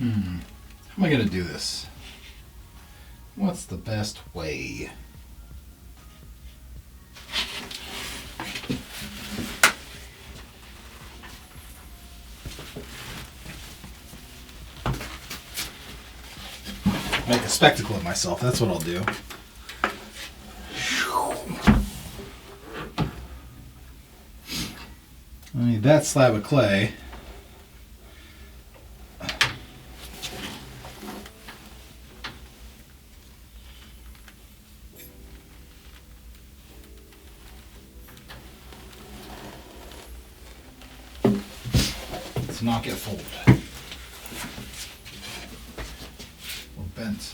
How am I going to do this? What's the best way? Make a spectacle of myself, that's what I'll do. I need that slab of clay. Let's not get folded. Or bent.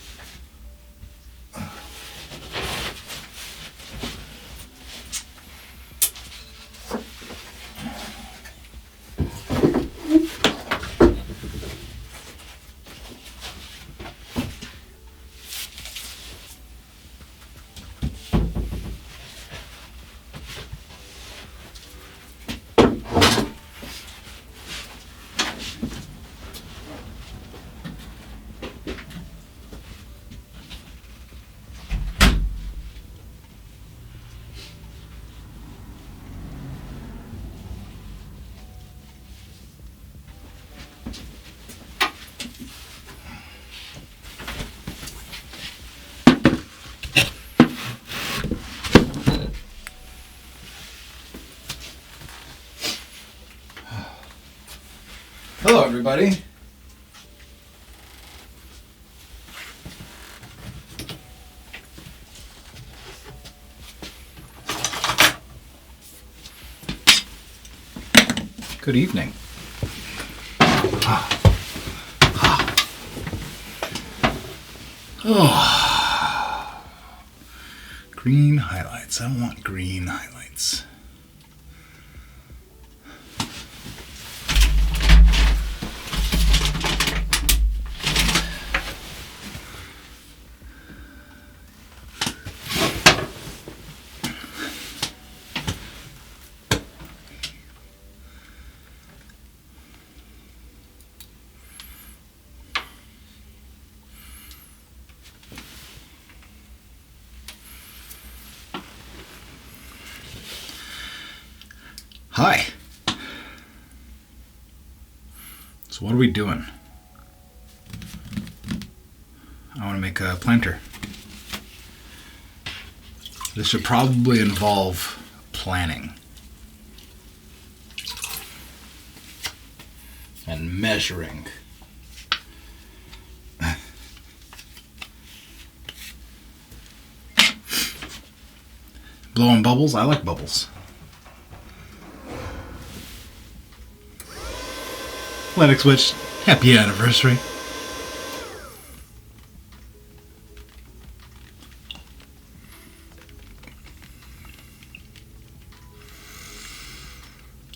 Hello, everybody. Good evening. Oh. Green highlights. I want green highlights. Hi. So what are we doing? I want to make a planter. This should probably involve planning and measuring. Blowing bubbles? I like bubbles. Lennox Witch, happy anniversary.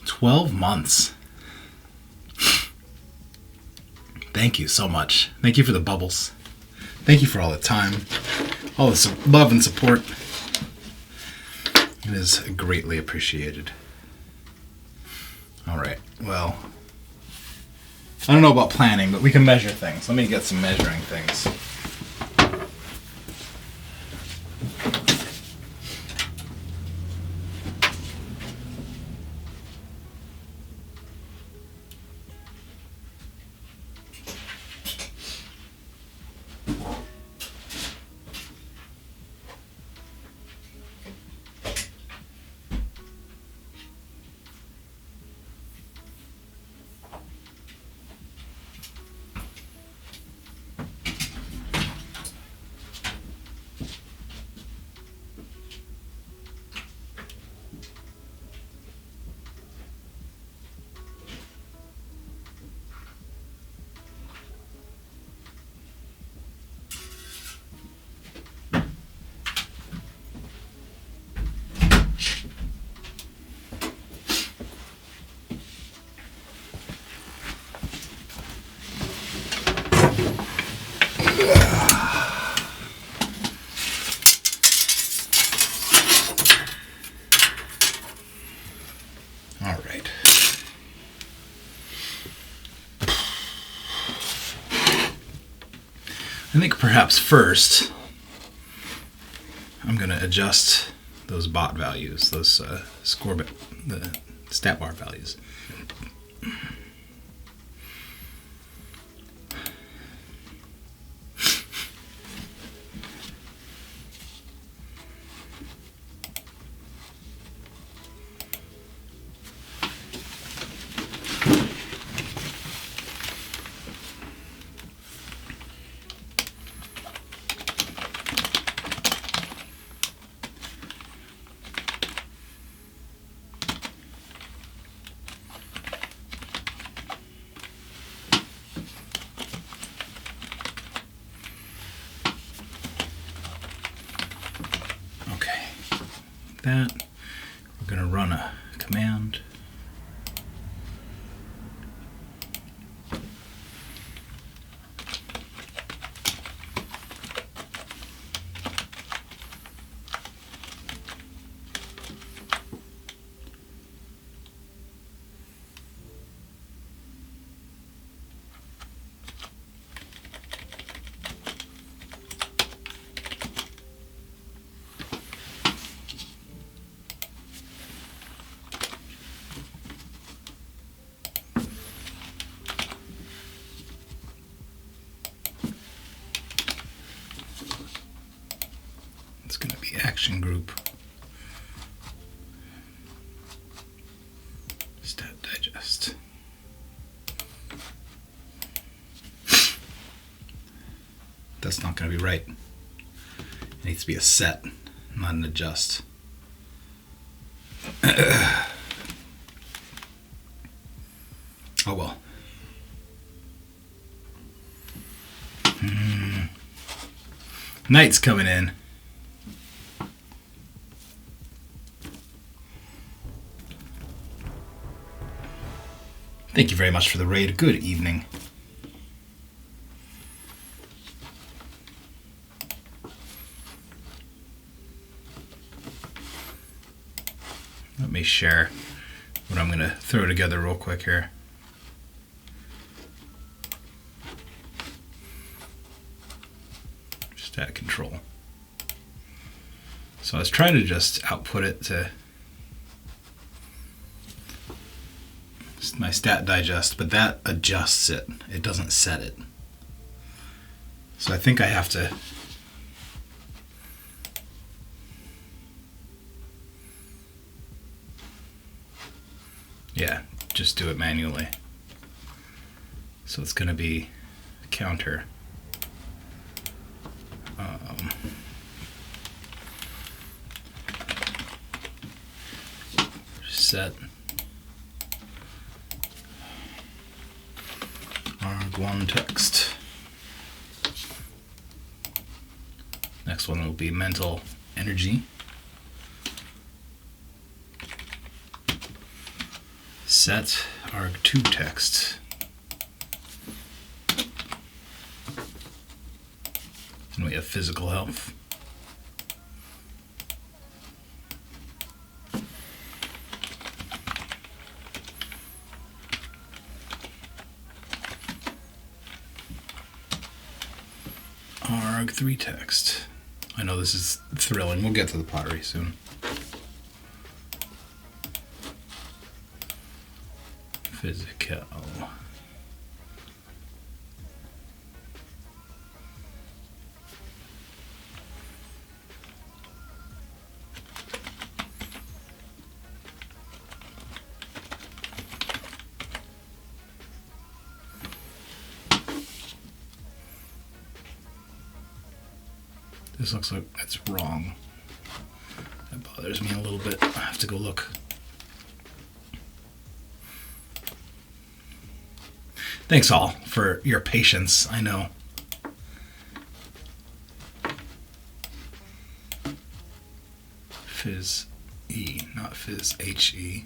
"12 months. Thank you so much. Thank you for the bubbles. Thank you for all the time, all the love and support. It is greatly appreciated. All right, well, I don't know about planning, but we can measure things. Let me get some measuring things. I think perhaps first I'm going to adjust those bot values, those the stat bar values. That we're going to run a command. It's going to be action group. Stat digest. That's not going to be right. It needs to be a set, not an adjust. Oh well. Night's coming in. Thank you very much for the raid. Good evening. Let me share what I'm going to throw together real quick here. Stat control. So I was trying to just output it to my stat digest, but that adjusts it. It doesn't set it. So I think I have to just do it manually. So it's going to be counter. Set arg1 text. Next one will be mental energy. Set arg2 text. And we have physical health. arg3 text. I know this is thrilling. We'll get to the pottery soon. Physical. This looks like it's wrong. That bothers me a little bit. I have to go look. Thanks all for your patience. I know. Phys E, not Phys HE.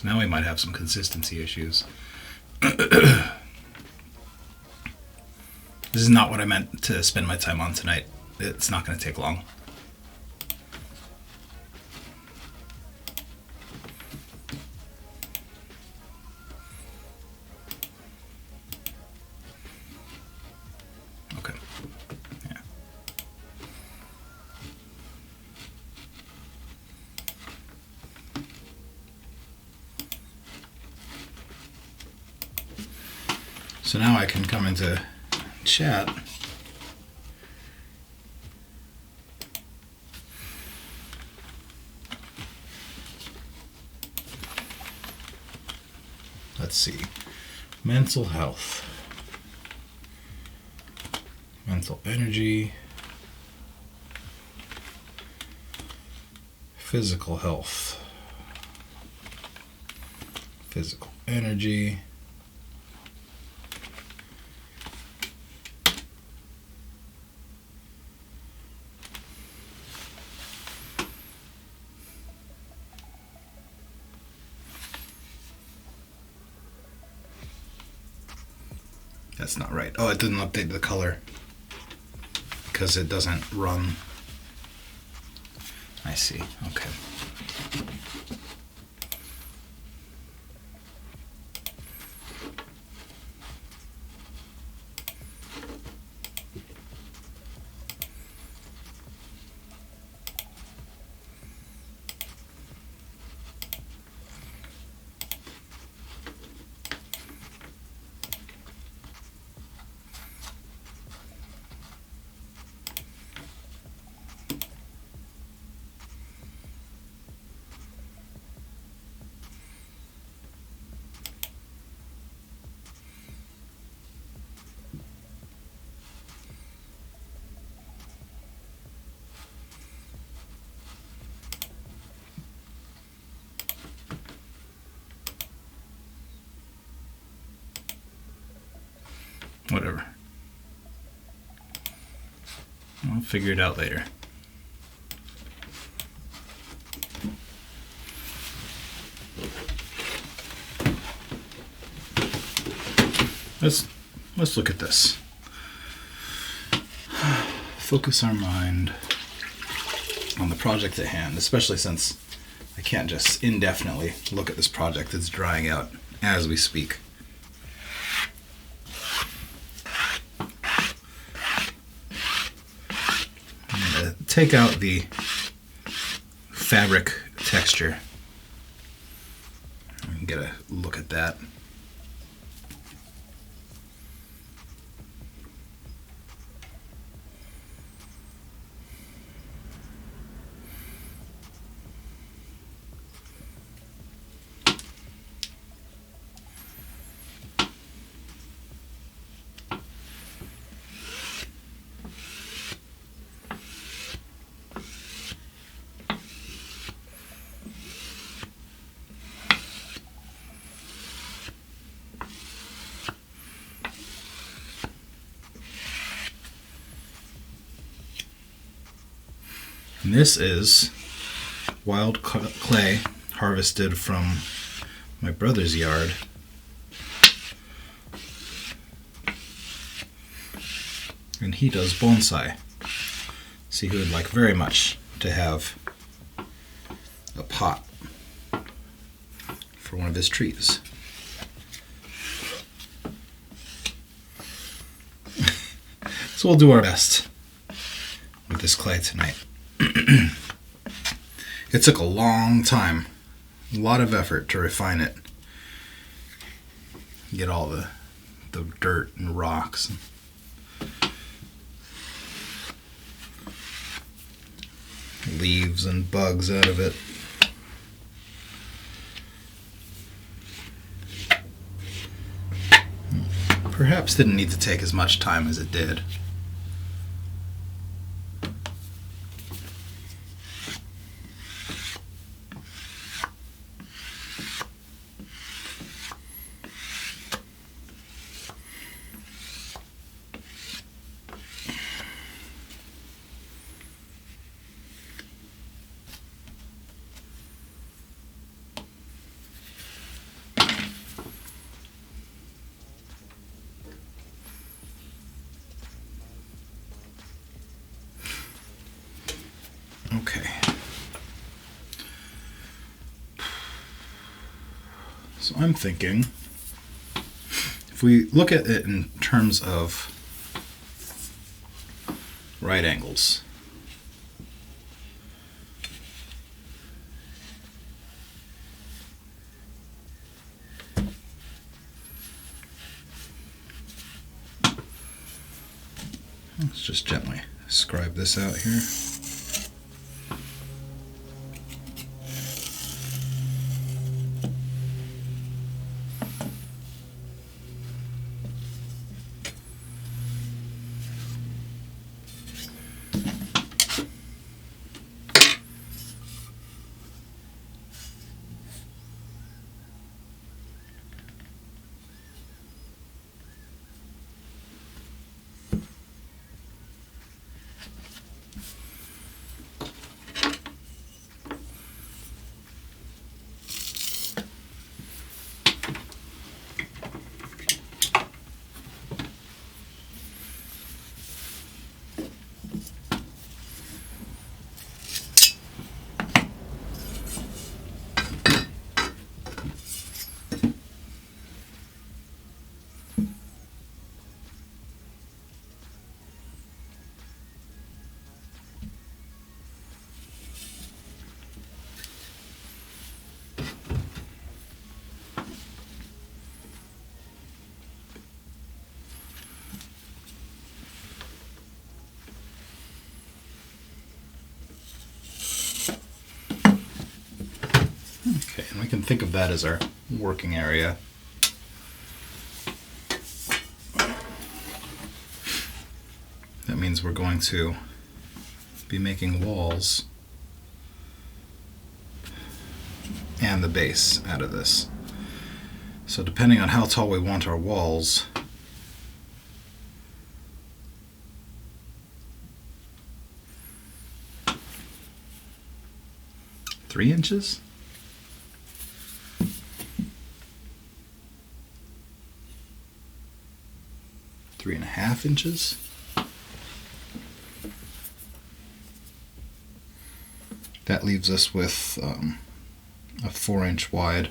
So now we might have some consistency issues. This is not what I meant to spend my time on tonight. It's not going to take long. Okay. Yeah. So now I can come into chat. Let's see. Mental health. Mental energy. Physical health. Physical energy. That's not right. Oh, it didn't update the color because it doesn't run. I see. Okay. Whatever. I'll figure it out later. Let's look at this. Focus our mind on the project at hand, especially since I can't just indefinitely look at this project that's drying out as we speak. I'm going to take out the fabric texture and get a look at that. And this is wild clay harvested from my brother's yard. And he does bonsai. So he would like very much to have a pot for one of his trees. So we'll do our best with this clay tonight. It took a long time, a lot of effort to refine it, get all the dirt and rocks, and leaves and bugs out of it. Perhaps didn't need to take as much time as it did. Okay. So I'm thinking, if we look at it in terms of right angles, let's just gently scribe this out here. Okay, and we can think of that as our working area. That means we're going to be making walls and the base out of this. So depending on how tall we want our walls, (3 inches? Three and a half inches. That leaves us with a 4-inch wide.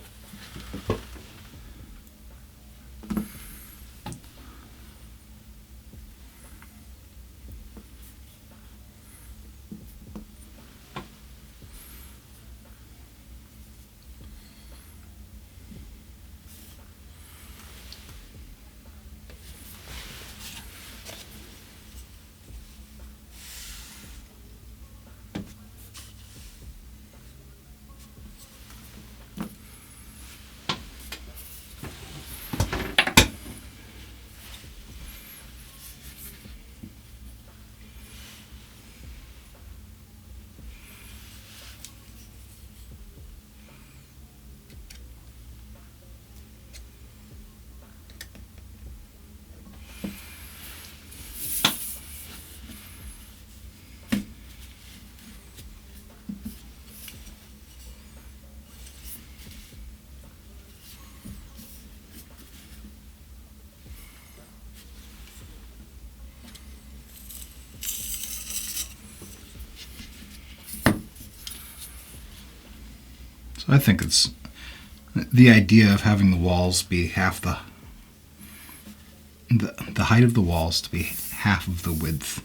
So I think it's the idea of having the walls be half the height of the walls to be half of the width.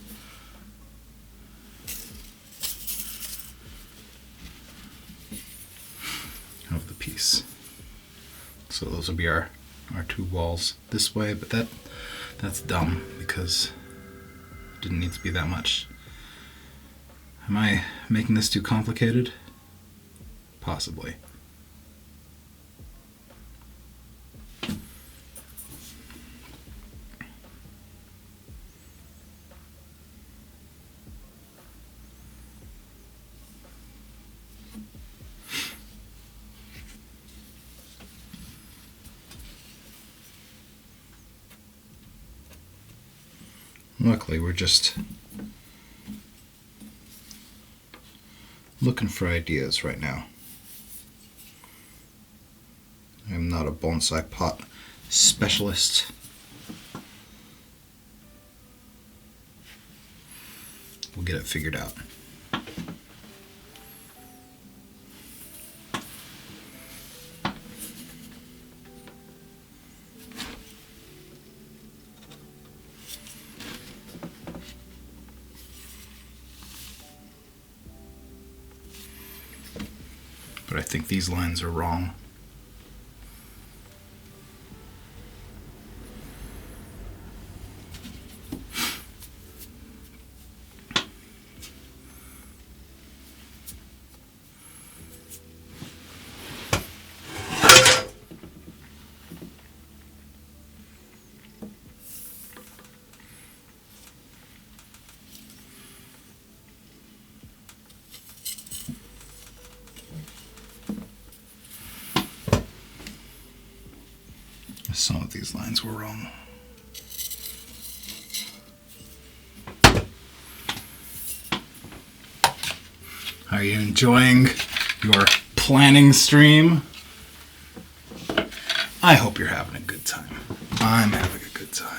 Of the piece. So those will be our 2 walls this way, but that's dumb because it didn't need to be that much. Am I making this too complicated? Possibly. Luckily, we're just looking for ideas right now. I'm not a bonsai pot specialist. We'll get it figured out. but I think these lines are wrong. Some of these lines were wrong. Are you enjoying your planning stream? I hope you're having a good time. I'm having a good time.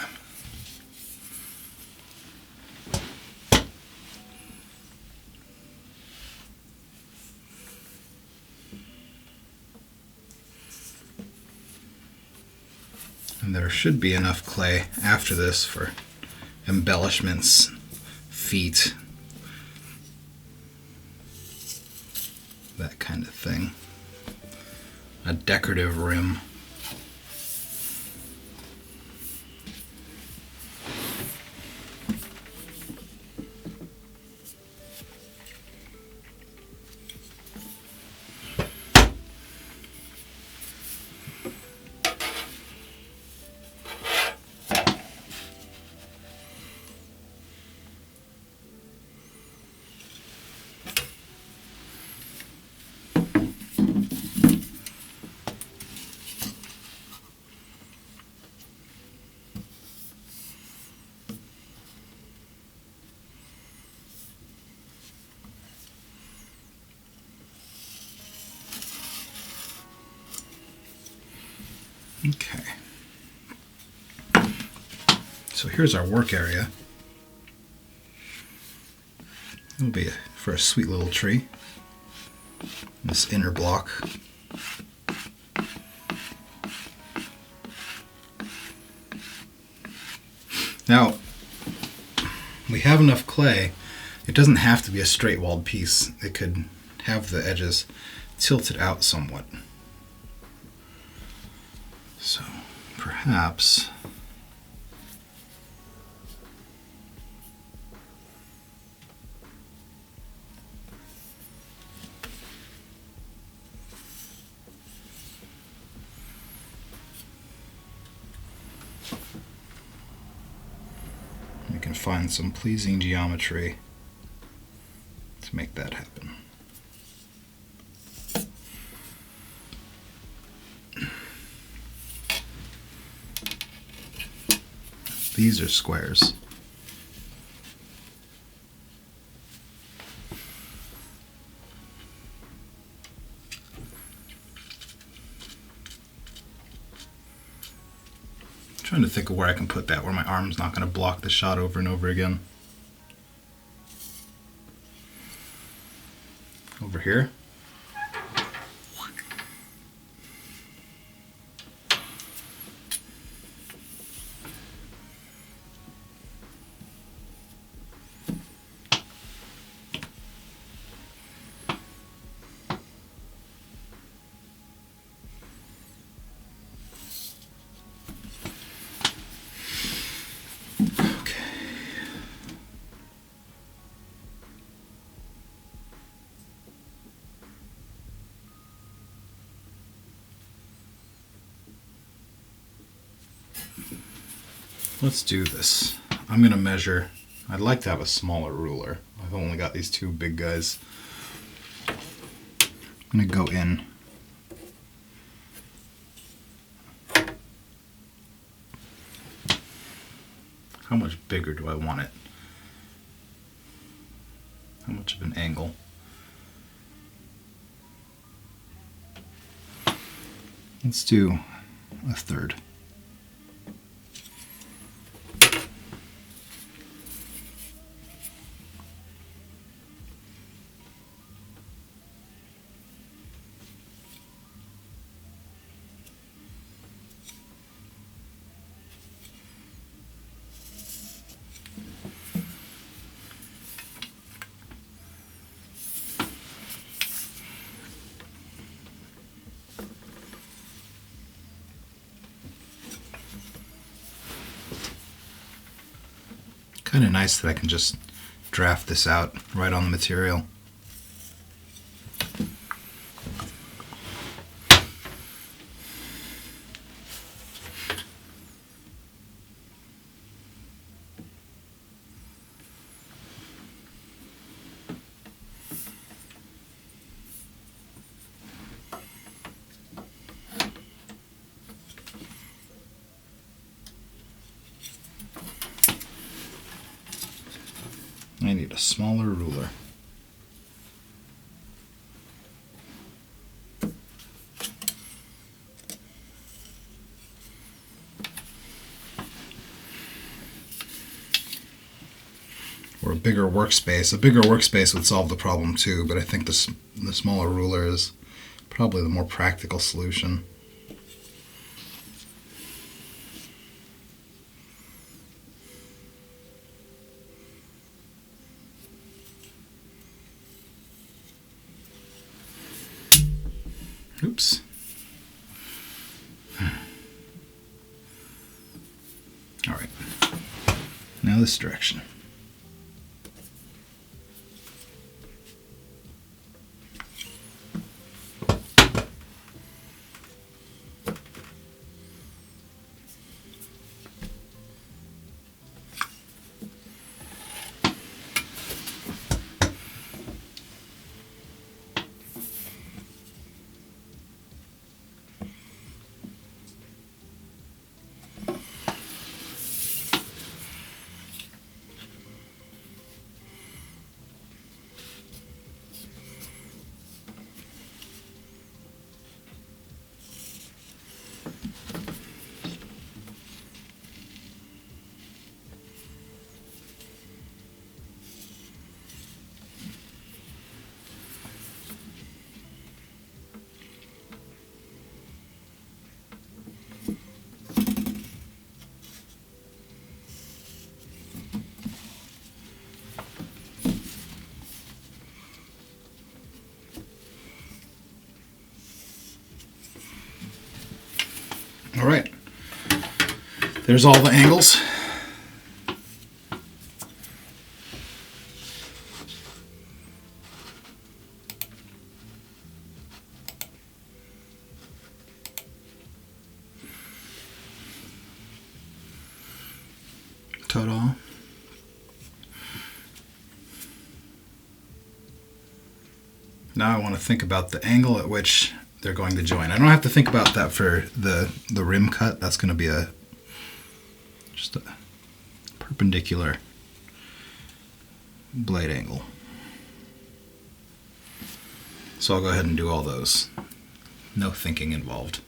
And there should be enough clay after this for embellishments, feet, that kind of thing. A decorative rim. Okay. So here's our work area. It'll be for a sweet little tree. This inner block. Now, we have enough clay. It doesn't have to be a straight walled piece. It could have the edges tilted out somewhat. So perhaps we can find some pleasing geometry to make that happen. These are squares. I'm trying to think of where I can put that, where my arm's not going to block the shot over and over again. Over here. Let's do this. I'm going to measure. I'd like to have a smaller ruler. I've only got these two big guys. I'm going to go in. How much bigger do I want it? How much of an angle? Let's do a third. Kind of nice that I can just draft this out right on the material. I need a smaller ruler. Or a bigger workspace. A bigger workspace would solve the problem too, but I think the smaller ruler is probably the more practical solution. Oops. All right. Now this direction. All right, there's all the angles. Ta-da. Now I want to think about the angle at which they're going to join. I don't have to think about that for the rim cut. That's going to be just a perpendicular blade angle. So I'll go ahead and do all those. No thinking involved.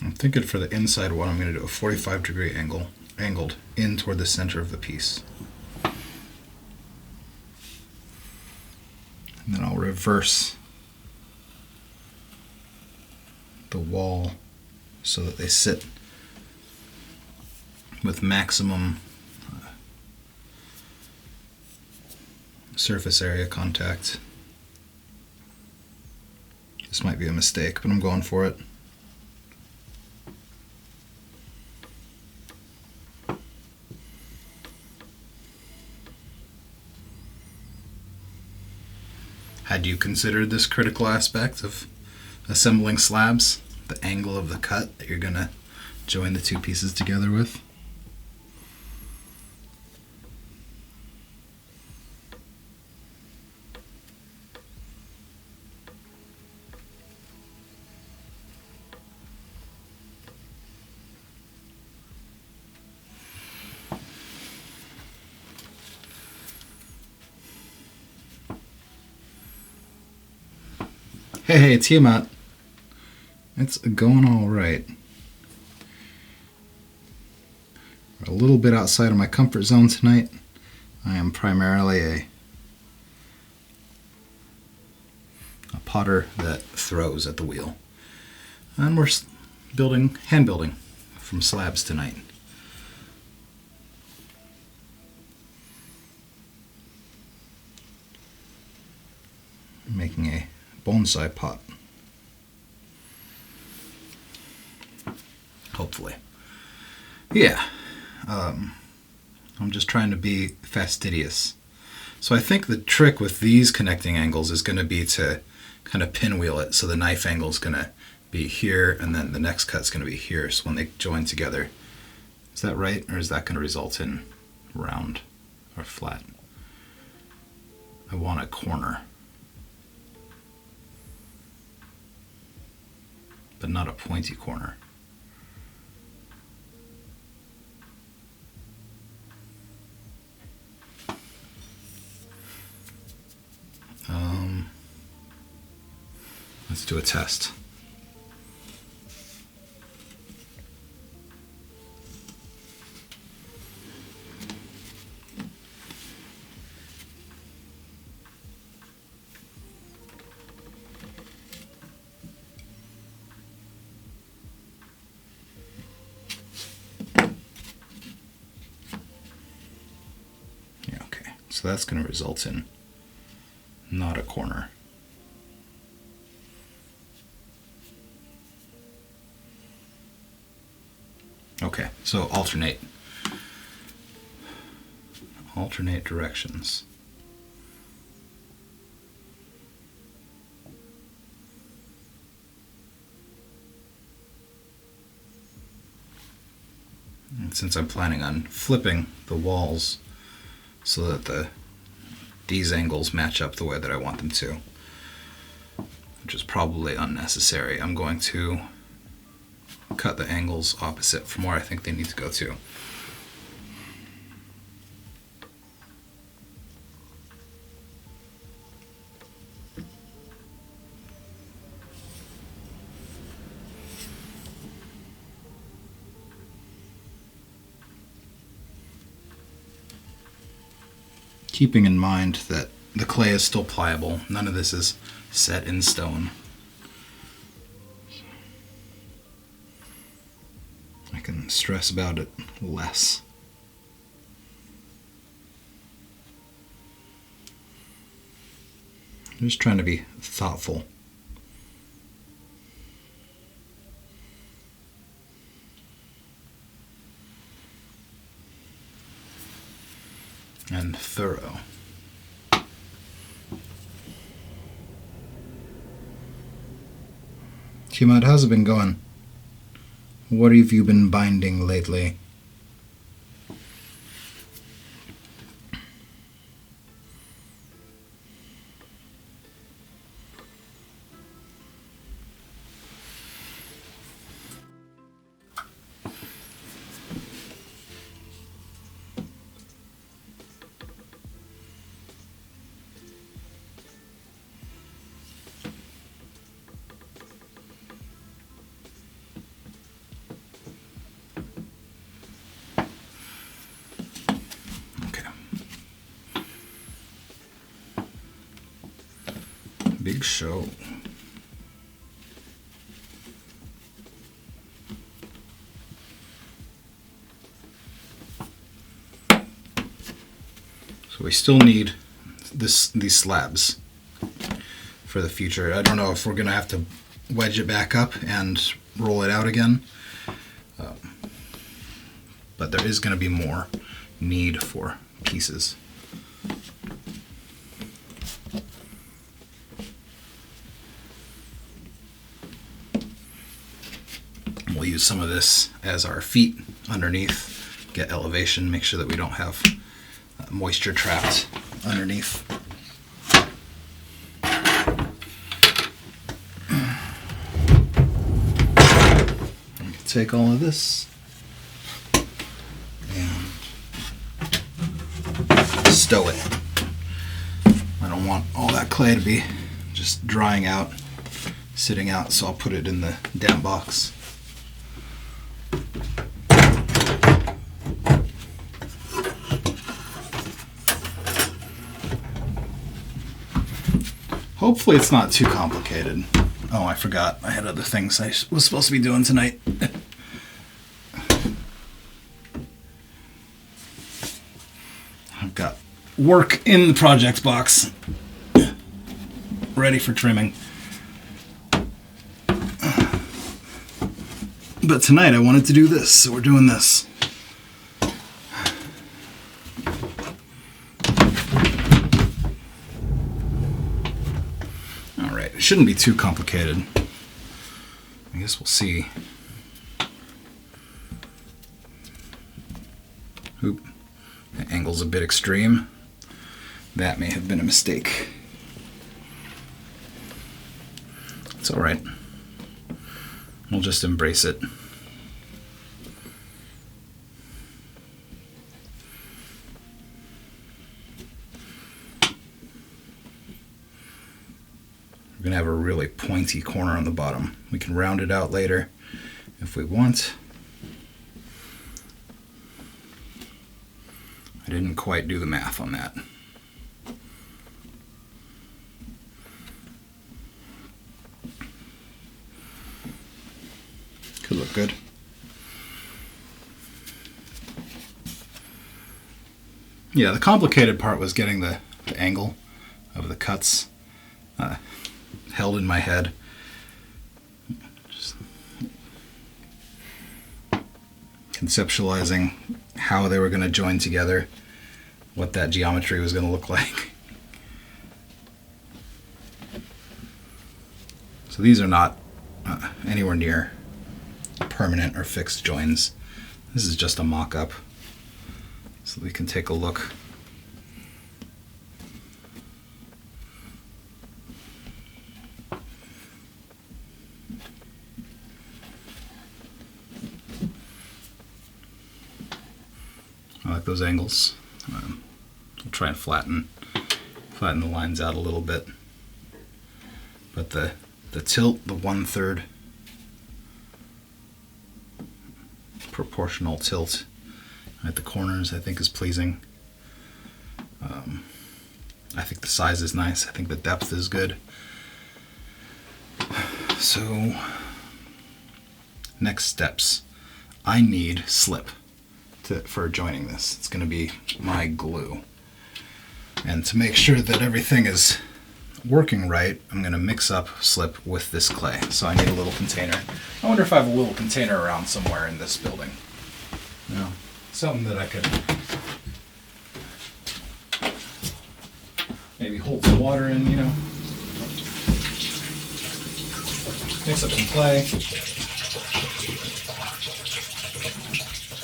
I'm thinking for the inside one, I'm going to do a 45-degree angle, angled in toward the center of the piece. And then I'll reverse the wall so that they sit with maximum surface area contact. This might be a mistake, but I'm going for it. Had you considered this critical aspect of assembling slabs, the angle of the cut that you're going to join the two pieces together with? Hey, Tiamat. It's going all right. We're a little bit outside of my comfort zone tonight. I am primarily a potter that throws at the wheel. And we're hand building from slabs tonight. Making a bonsai pot. Hopefully. Yeah. I'm just trying to be fastidious. So I think the trick with these connecting angles is going to be to kind of pinwheel it. So the knife angle is going to be here, and then the next cut's going to be here. So when they join together, is that right? Or is that going to result in round or flat? I want a corner, but not a pointy corner. Let's do a test. Yeah, okay. So that's going to result in not a corner. Okay, so alternate directions. And since I'm planning on flipping the walls so that these angles match up the way that I want them to, which is probably unnecessary, I'm going to cut the angles opposite from where I think they need to go to. Keeping in mind that the clay is still pliable, none of this is set in stone. I can stress about it less. I'm just trying to be thoughtful. And thorough. Tiamat, how's it been going? What have you been binding lately? Big show. So we still need these slabs for the future. I don't know if we're gonna have to wedge it back up and roll it out again, but there is gonna be more need for pieces. We'll use some of this as our feet underneath, get elevation, make sure that we don't have moisture trapped underneath. Take all of this and stow it. I don't want all that clay to be just drying out sitting out, so I'll put it in the damp box. Hopefully it's not too complicated. Oh, I forgot. I had other things I was supposed to be doing tonight. I've got work in the project box ready for trimming. But tonight I wanted to do this, so we're doing this. Alright, it shouldn't be too complicated. I guess we'll see. Oop, the angle's a bit extreme. That may have been a mistake. It's alright. We'll just embrace it. We're going to have a really pointy corner on the bottom. We can round it out later if we want. I didn't quite do the math on that. Could look good. Yeah, the complicated part was getting the angle of the cuts held in my head. Just conceptualizing how they were going to join together, what that geometry was going to look like. So these are not anywhere near permanent or fixed joins. This is just a mock-up, so we can take a look. I like those angles. I'll try and flatten the lines out a little bit, but the tilt, the 1/3 proportional tilt at the corners, I think is pleasing. I think the size is nice. I think the depth is good. So next steps. I need slip for joining this. It's going to be my glue. And to make sure that everything is working right, I'm going to mix up slip with this clay. So I need a little container. I wonder if I have a little container around somewhere in this building. No. Something that I could maybe hold some water in, you know. Mix up some clay.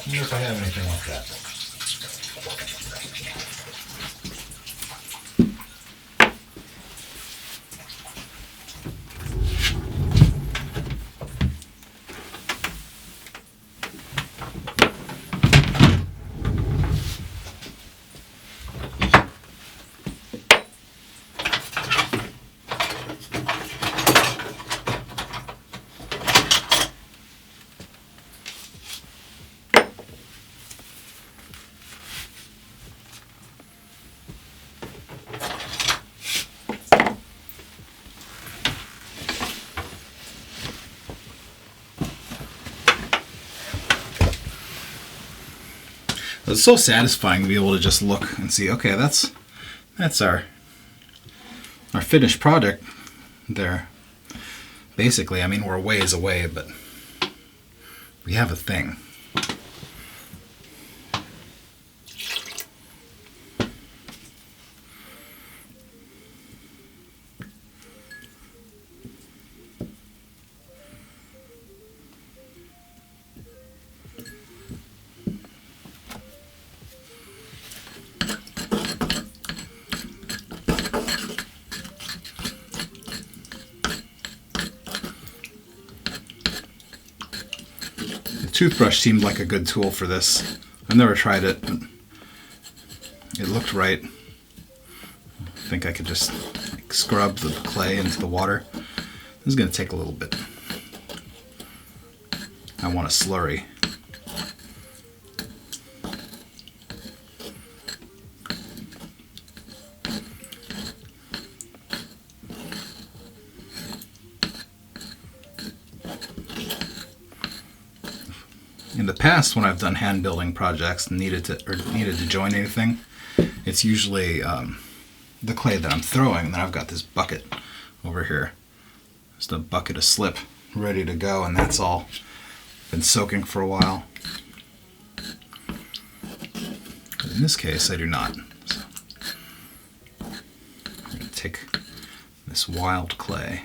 I wonder if I have anything like that. It's so satisfying to be able to just look and see, okay, that's our finished product there. Basically, I mean, we're a ways away, but we have a thing. Toothbrush seemed like a good tool for this. I've never tried it, but it looked right. I think I could just scrub the clay into the water. This is going to take a little bit. I want a slurry. In the past, when I've done hand building projects and needed to join anything, it's usually the clay that I'm throwing, and then I've got this bucket over here. Just a bucket of slip ready to go, and that's all been soaking for a while. But in this case, I do not. So I'm going to take this wild clay.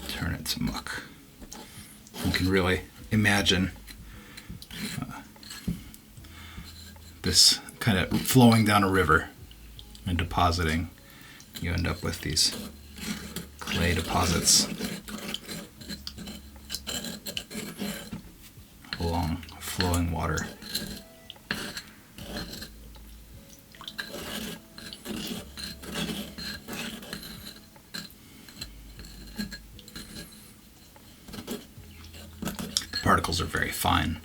Turn it to muck. You can really imagine this kind of flowing down a river and depositing. You end up with these clay deposits along flowing water. The particles are very fine.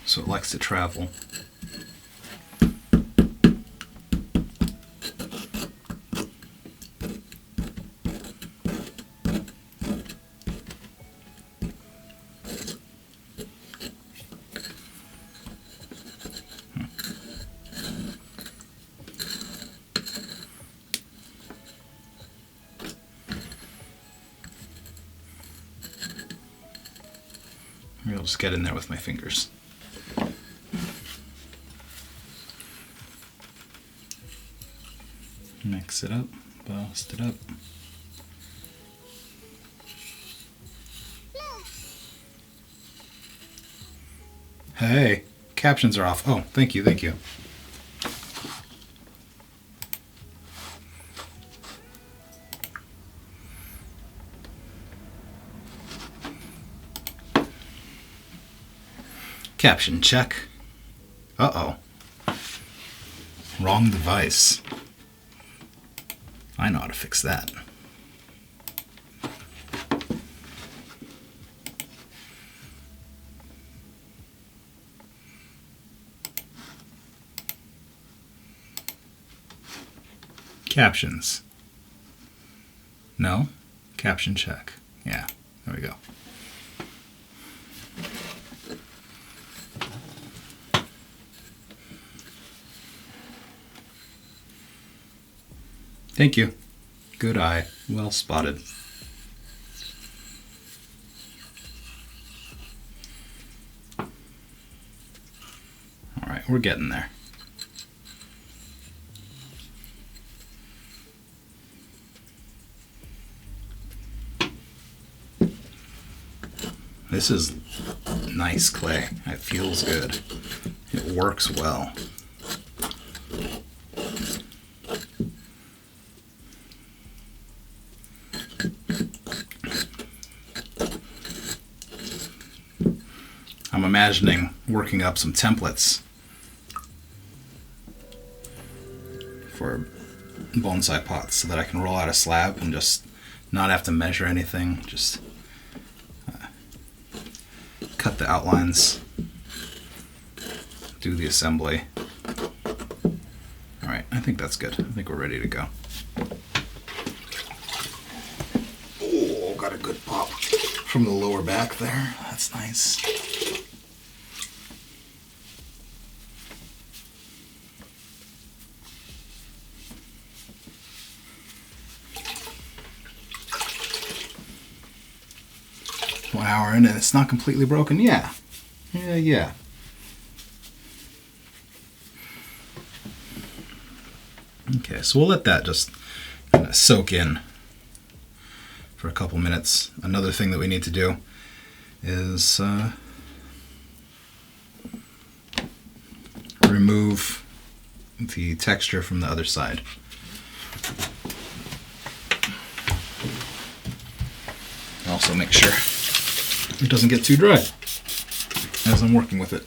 So it likes to travel. Maybe I'll just get in there with my fingers. Mix it up, bust it up. Hey, captions are off. Oh, thank you, thank you. Caption check. Uh-oh. Wrong device. I know how to fix that. Captions. No? Caption check. Yeah, there we go. Thank you. Good eye. Well spotted. All right, we're getting there. This is nice clay. It feels good. It works well. I'm imagining working up some templates for bonsai pots so that I can roll out a slab and just not have to measure anything, just cut the outlines, do the assembly. All right, I think that's good. I think we're ready to go. Oh, got a good pop from the lower back there. That's nice. One hour in and it's not completely broken. Yeah. Okay, so we'll let that just kind of soak in for a couple minutes. Another thing that we need to do is remove the texture from the other side. Also make sure it doesn't get too dry as I'm working with it.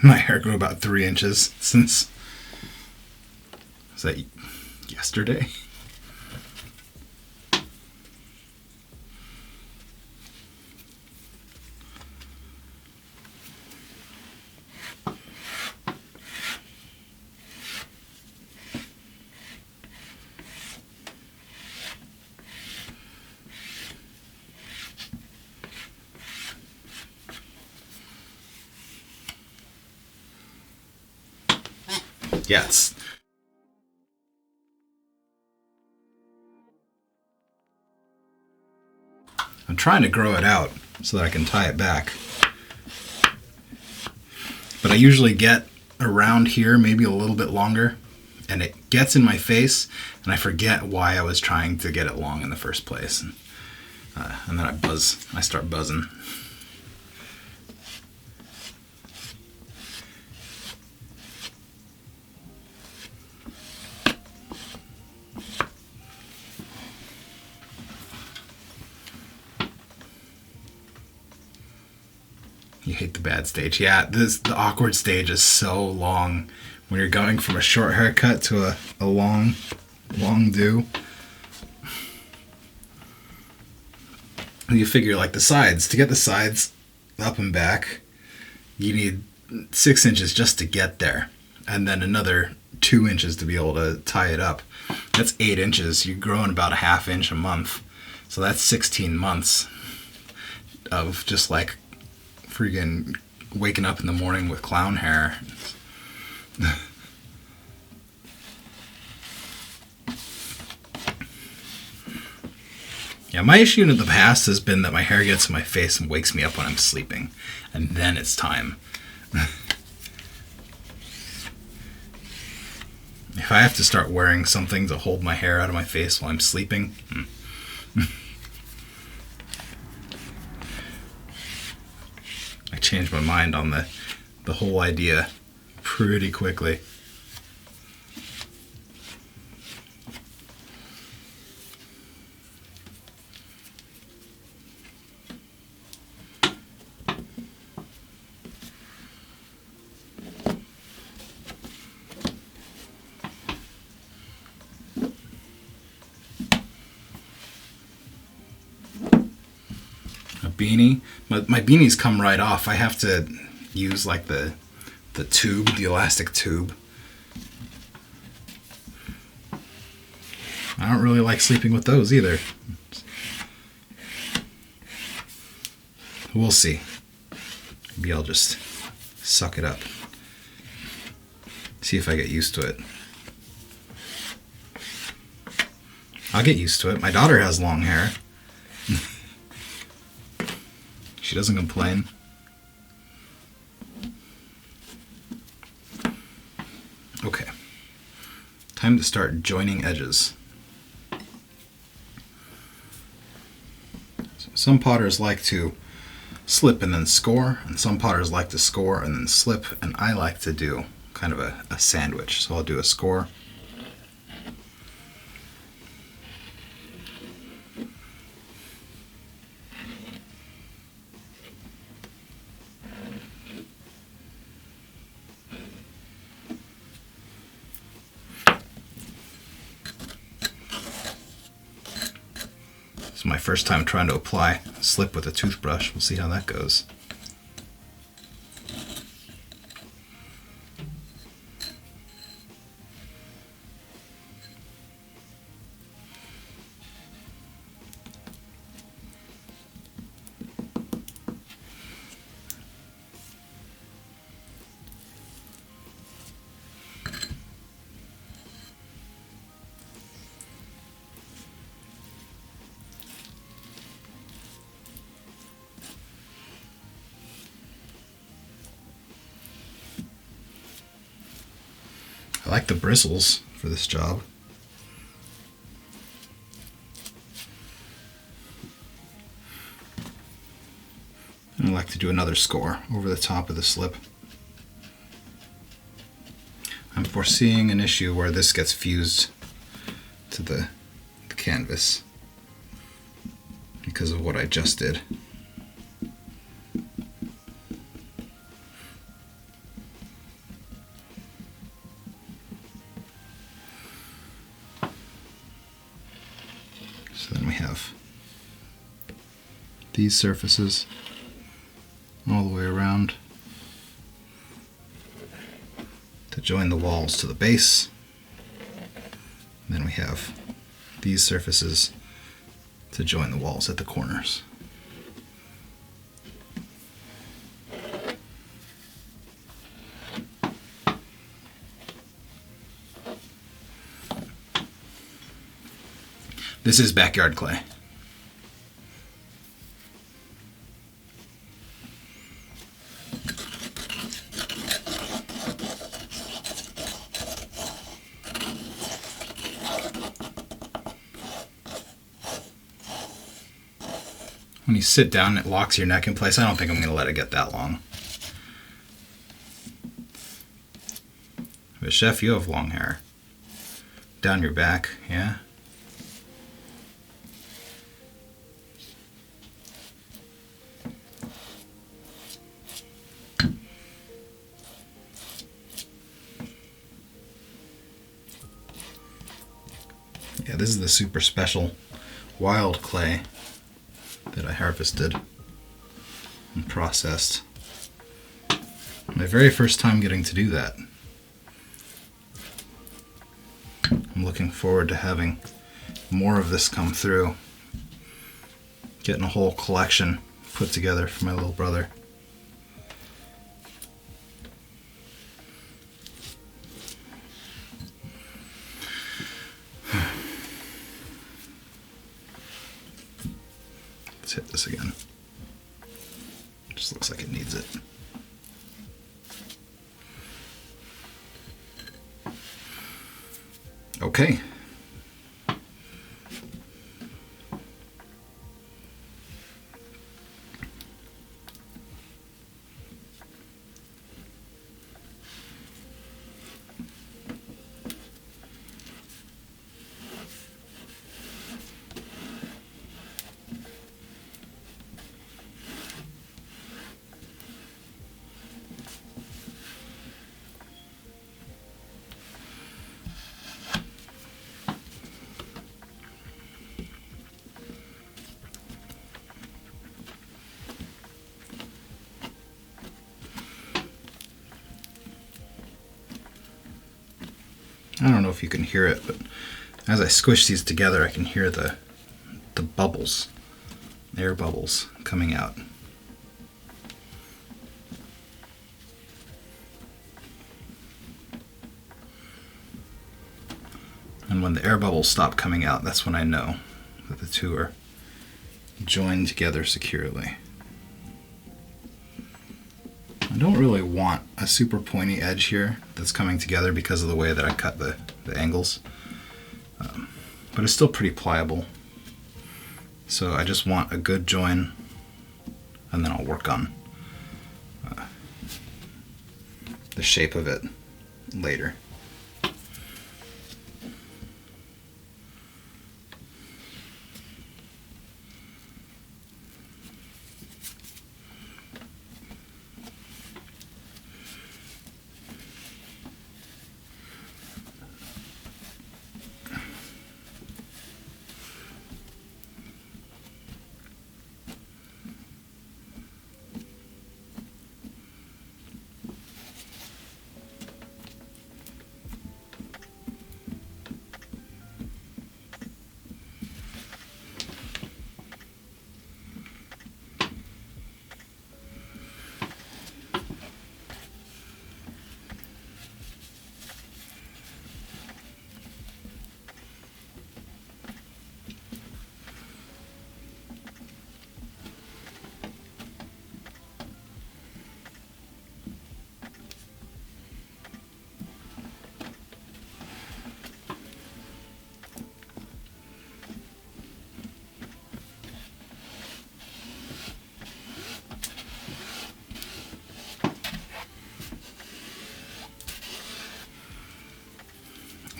My hair grew about 3 inches since, was that yesterday? Yes. I'm trying to grow it out so that I can tie it back. But I usually get around here, maybe a little bit longer, and it gets in my face, and I forget why I was trying to get it long in the first place. And then I start buzzing. You hate the bad stage. Yeah, the awkward stage is so long when you're going from a short haircut to a long do. And you figure like the sides, to get the sides up and back, you need 6 inches just to get there. And then another 2 inches to be able to tie it up. That's 8 inches. You're growing about a ½ inch a month. So that's 16 months of just like freaking waking up in the morning with clown hair. Yeah, my issue in the past has been that my hair gets in my face and wakes me up when I'm sleeping. And then it's time. If I have to start wearing something to hold my hair out of my face while I'm sleeping, I changed my mind on the whole idea pretty quickly. Beanie. My beanies come right off. I have to use like the tube, the elastic tube. I don't really like sleeping with those either. We'll see. Maybe I'll just suck it up. See if I get used to it. I'll get used to it. My daughter has long hair. She doesn't complain. Okay. Time to start joining edges. So some potters like to slip and then score, and some potters like to score and then slip, and I like to do kind of a sandwich. So I'll do a score. It's my first time trying to apply slip with a toothbrush. We'll see how that goes. like the bristles for this job. And I like to do another score over the top of the slip. I'm foreseeing an issue where this gets fused to the canvas because of what I just did. So then we have these surfaces all the way around to join the walls to the base. And then we have these surfaces to join the walls at the corners. This is backyard clay. When you sit down, it locks your neck in place. I don't think I'm going to let it get that long. But Chef, you have long hair. Down your back, yeah? Yeah, this is the super special wild clay that I harvested and processed. My very first time getting to do that. I'm looking forward to having more of this come through. Getting a whole collection put together for my little brother. Let's hit this again. Just looks like it needs it. Okay. I don't know if you can hear it, but as I squish these together, I can hear the bubbles, air bubbles coming out. And when the air bubbles stop coming out, that's when I know that the two are joined together securely. I don't really want a super pointy edge here that's coming together because of the way that I cut the angles, but it's still pretty pliable. So I just want a good join, and then I'll work on the shape of it later.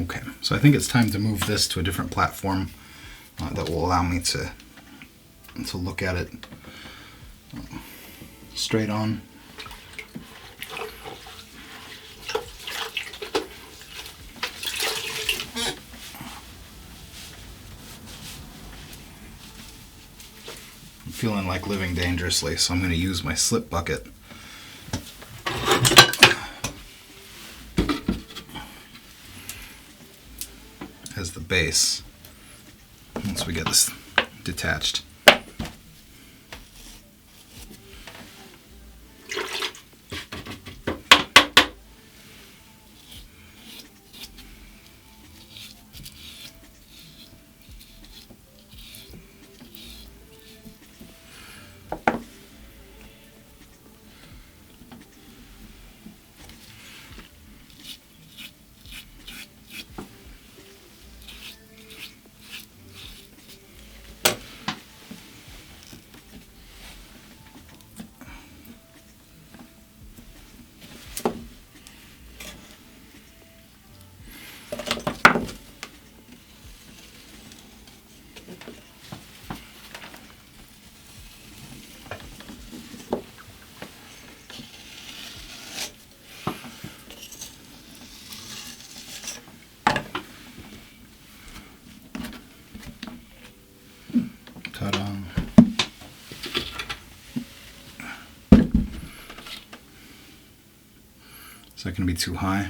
Okay, so I think it's time to move this to a different platform that will allow me to look at it straight on. I'm feeling like living dangerously, so I'm going to use my slip bucket as the base once we get this detached. Ta-da. Is that going to be too high?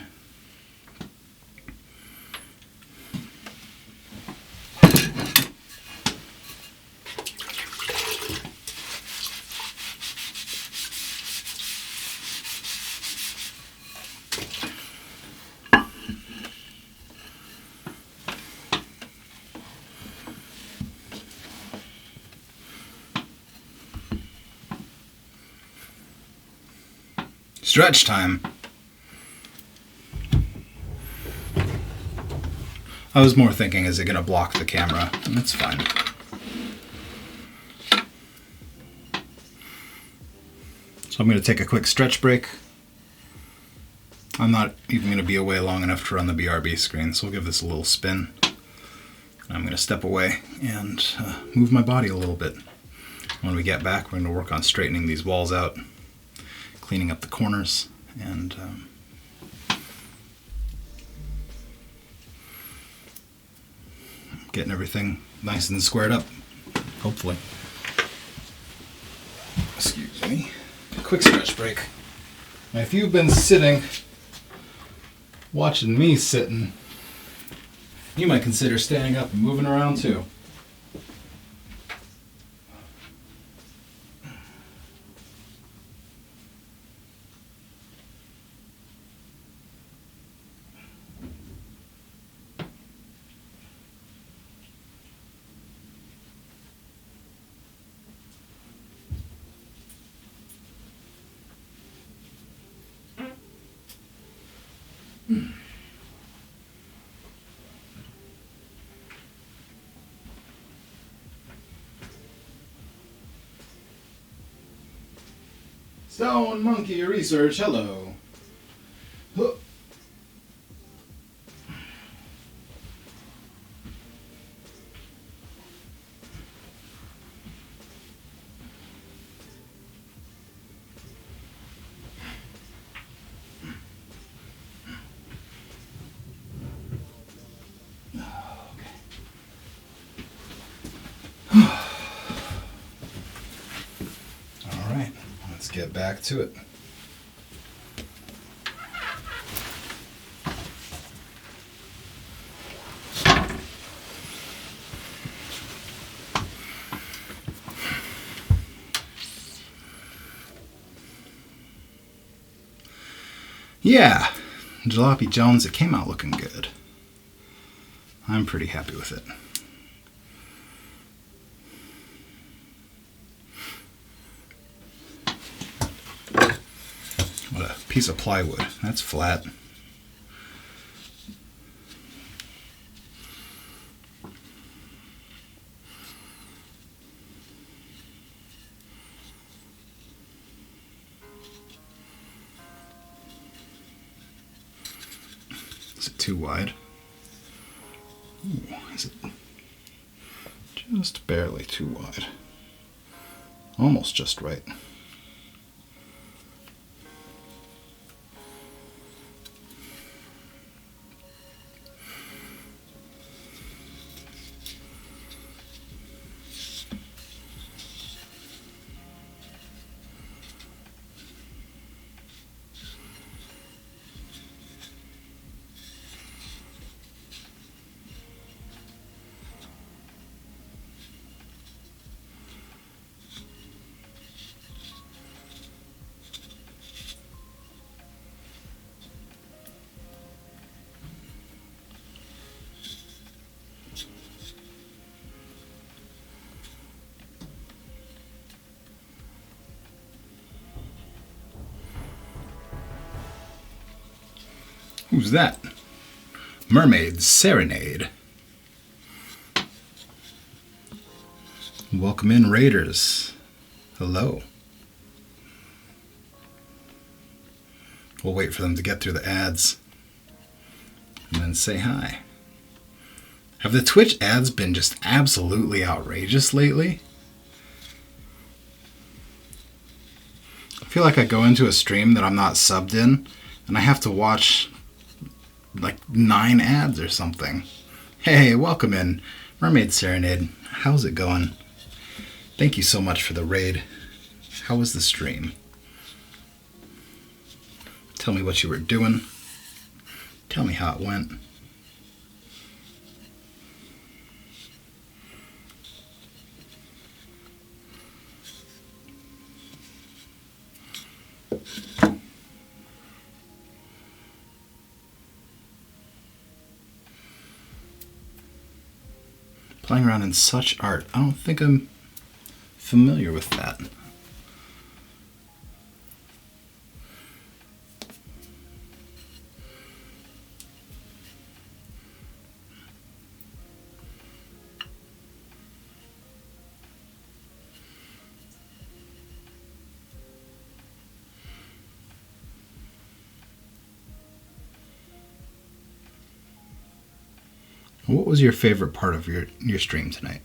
Stretch time. I was more thinking, is it going to block the camera? And that's fine. So I'm going to take a quick stretch break. I'm not even going to be away long enough to run the BRB screen, so we'll give this a little spin. I'm going to step away and move my body a little bit. When we get back, we're going to work on straightening these walls out, cleaning up the corners, and getting everything nice and squared up, hopefully. Excuse me. Quick stretch break. Now, if you've been sitting, watching me sitting, you might consider standing up and moving around too. Stone Monkey Research, hello. Huh. Let's get back to it. Yeah, Jalopy Jones, it came out looking good. I'm pretty happy with it. What a piece of plywood. That's flat. Is it too wide? Is it just barely too wide? Almost just right. Who's that? Mermaid Serenade. Welcome in, Raiders. Hello. We'll wait for them to get through the ads and then say hi. Have the Twitch ads been just absolutely outrageous lately? I feel like I go into a stream that I'm not subbed in and I have to watch like 9 ads or something. Hey, welcome in, Mermaid Serenade. How's it going? Thank you so much for the raid. How was the stream? Tell me what you were doing. Tell me how it went. Playing around in such art. I don't think I'm familiar with that. What was your favorite part of your stream tonight?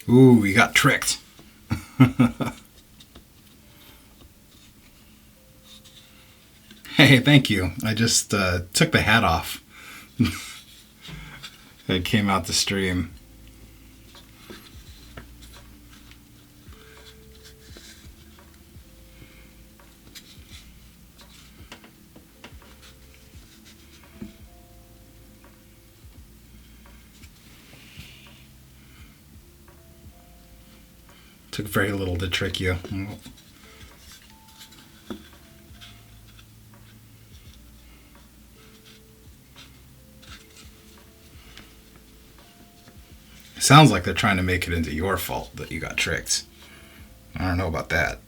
Ooh, you got tricked. Hey, thank you. I just took the hat off. It came out the stream. Took very little to trick you. It sounds like they're trying to make it into your fault that you got tricked. I don't know about that.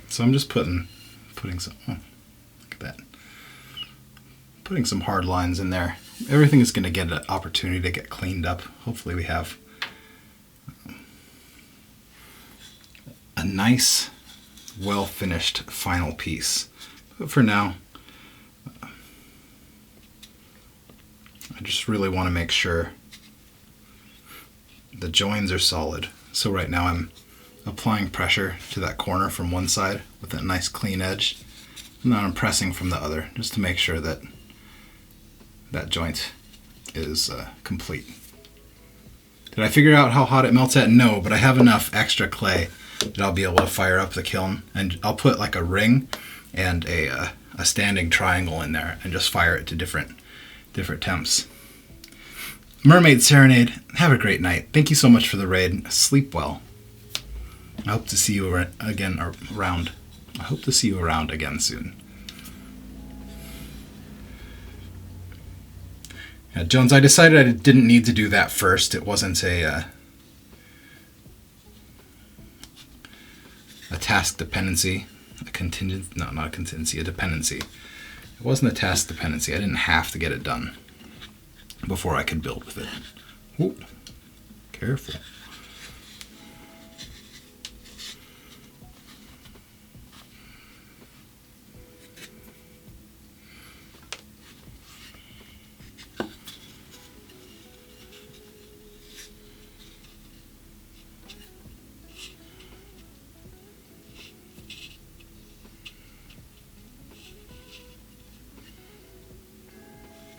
So I'm just putting some, oh, look at that. Putting some hard lines in there. Everything is going to get an opportunity to get cleaned up. Hopefully we have a nice, well-finished final piece. But for now, I just really want to make sure the joins are solid. So right now I'm applying pressure to that corner from one side with that nice clean edge, and then I'm pressing from the other just to make sure that that joint is complete. Did I figure out how hot it melts at? No, but I have enough extra clay that I'll be able to fire up the kiln, and I'll put like a ring and a standing triangle in there and just fire it to different temps. Mermaid Serenade, have a great night. Thank you so much for the raid. Sleep well. I hope to see you again around. I hope to see you around again soon. Jones, I decided I didn't need to do that first. It wasn't a task dependency. A contingent, no, not a contingency, a dependency. It wasn't a task dependency. I didn't have to get it done before I could build with it. Ooh, careful.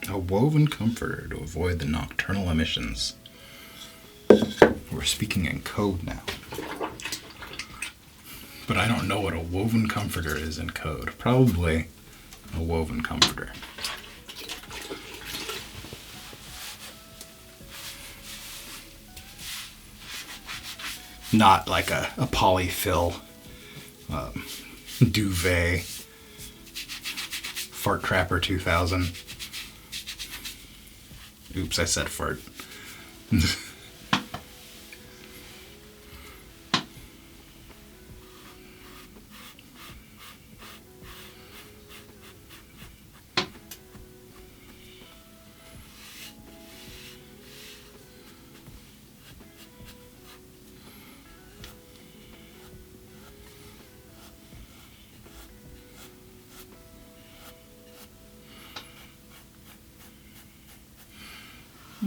A woven comforter to avoid the nocturnal emissions. We're speaking in code now. But I don't know what a woven comforter is in code. Probably a woven comforter. Not like a polyfill, duvet, Fart Trapper 2000. Oops, I said fart.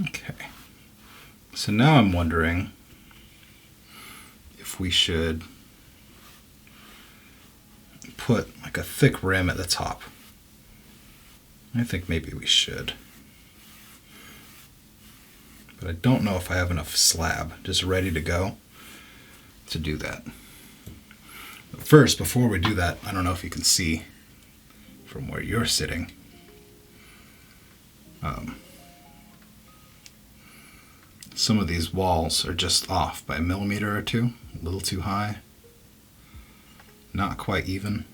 Okay, so now I'm wondering if we should put like a thick rim at the top. I think maybe we should. But I don't know if I have enough slab just ready to go to do that. But first, before we do that, I don't know if you can see from where you're sitting. Some of these walls are just off by a millimeter or two, a little too high, not quite even.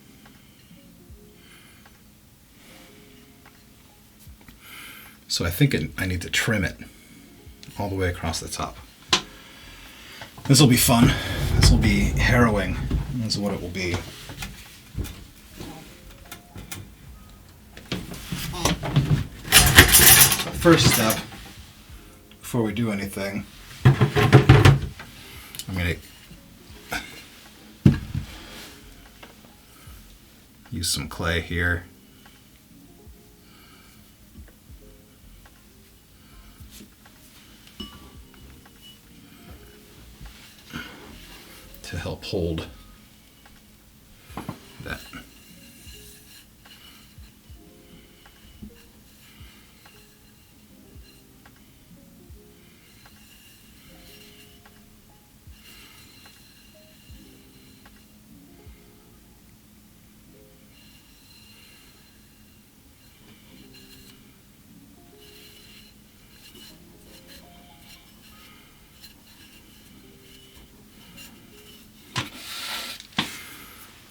So I think I need to trim it all the way across the top. This will be fun. This will be harrowing. That's what it will be. First step, before we do anything, I'm going to use some clay here. To help hold that.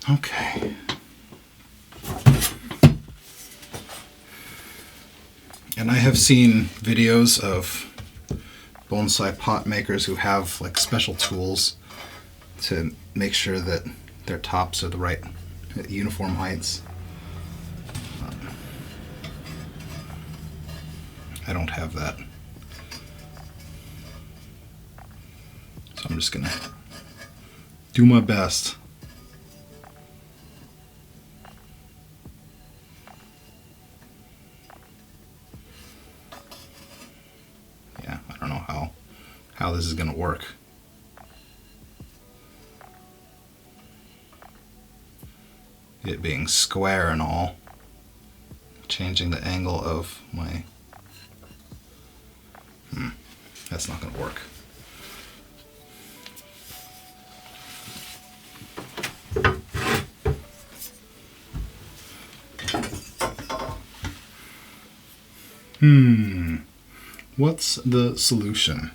Okay. And I have seen videos of bonsai pot makers who have like special tools to make sure that their tops are the right uniform heights. I don't have that. So I'm just gonna do my best. How this is going to work. It being square and all, changing the angle of my... that's not going to work. What's the solution?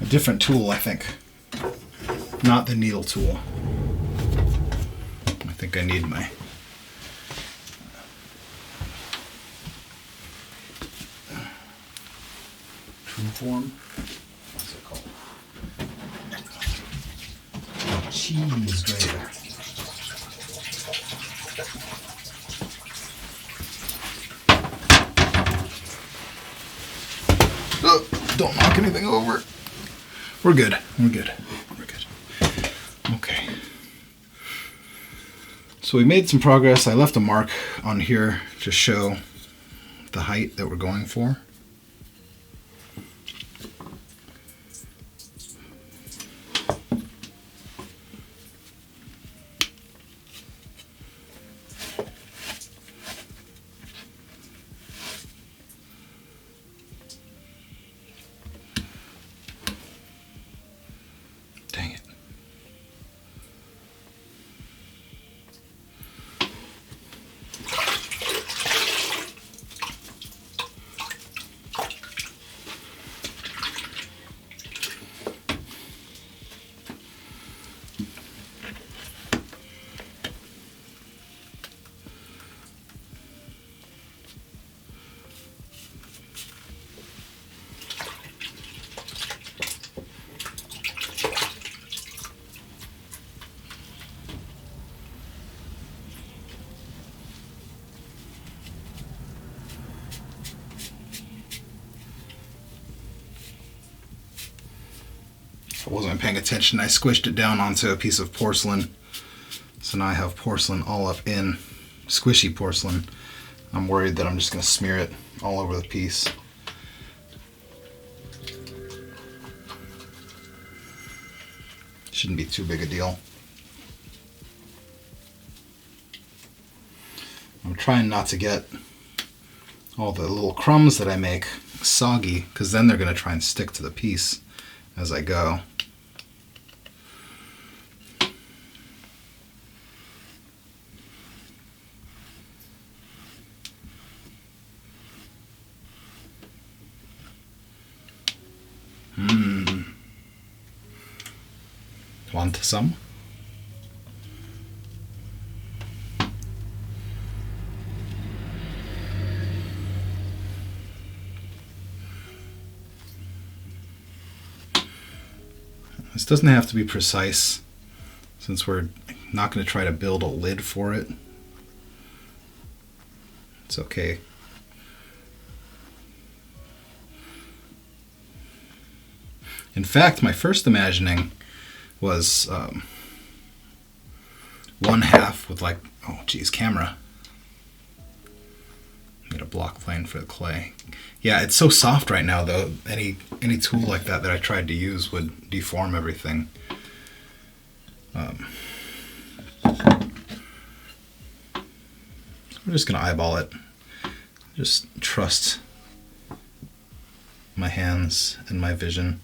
Different tool, I think. Not the needle tool. I think I need my true form. What's it called? Cheese grater. Oh, don't knock anything over. We're good. We're good. We're good. Okay. So we made some progress. I left a mark on here to show the height that we're going for. Dang it. I wasn't paying attention. I squished it down onto a piece of porcelain. So now I have porcelain all up in squishy porcelain. I'm worried that I'm just going to smear it all over the piece. Shouldn't be too big a deal. I'm trying not to get all the little crumbs that I make soggy, because then they're going to try and stick to the piece as I go. Want some? This doesn't have to be precise, since we're not going to try to build a lid for it. It's okay. In fact, my first imagining was 1/2 with, like, oh geez, camera. Get a block plane for the clay. Yeah, it's so soft right now though. Any tool like that I tried to use would deform everything. I'm just gonna eyeball it. Just trust my hands and my vision.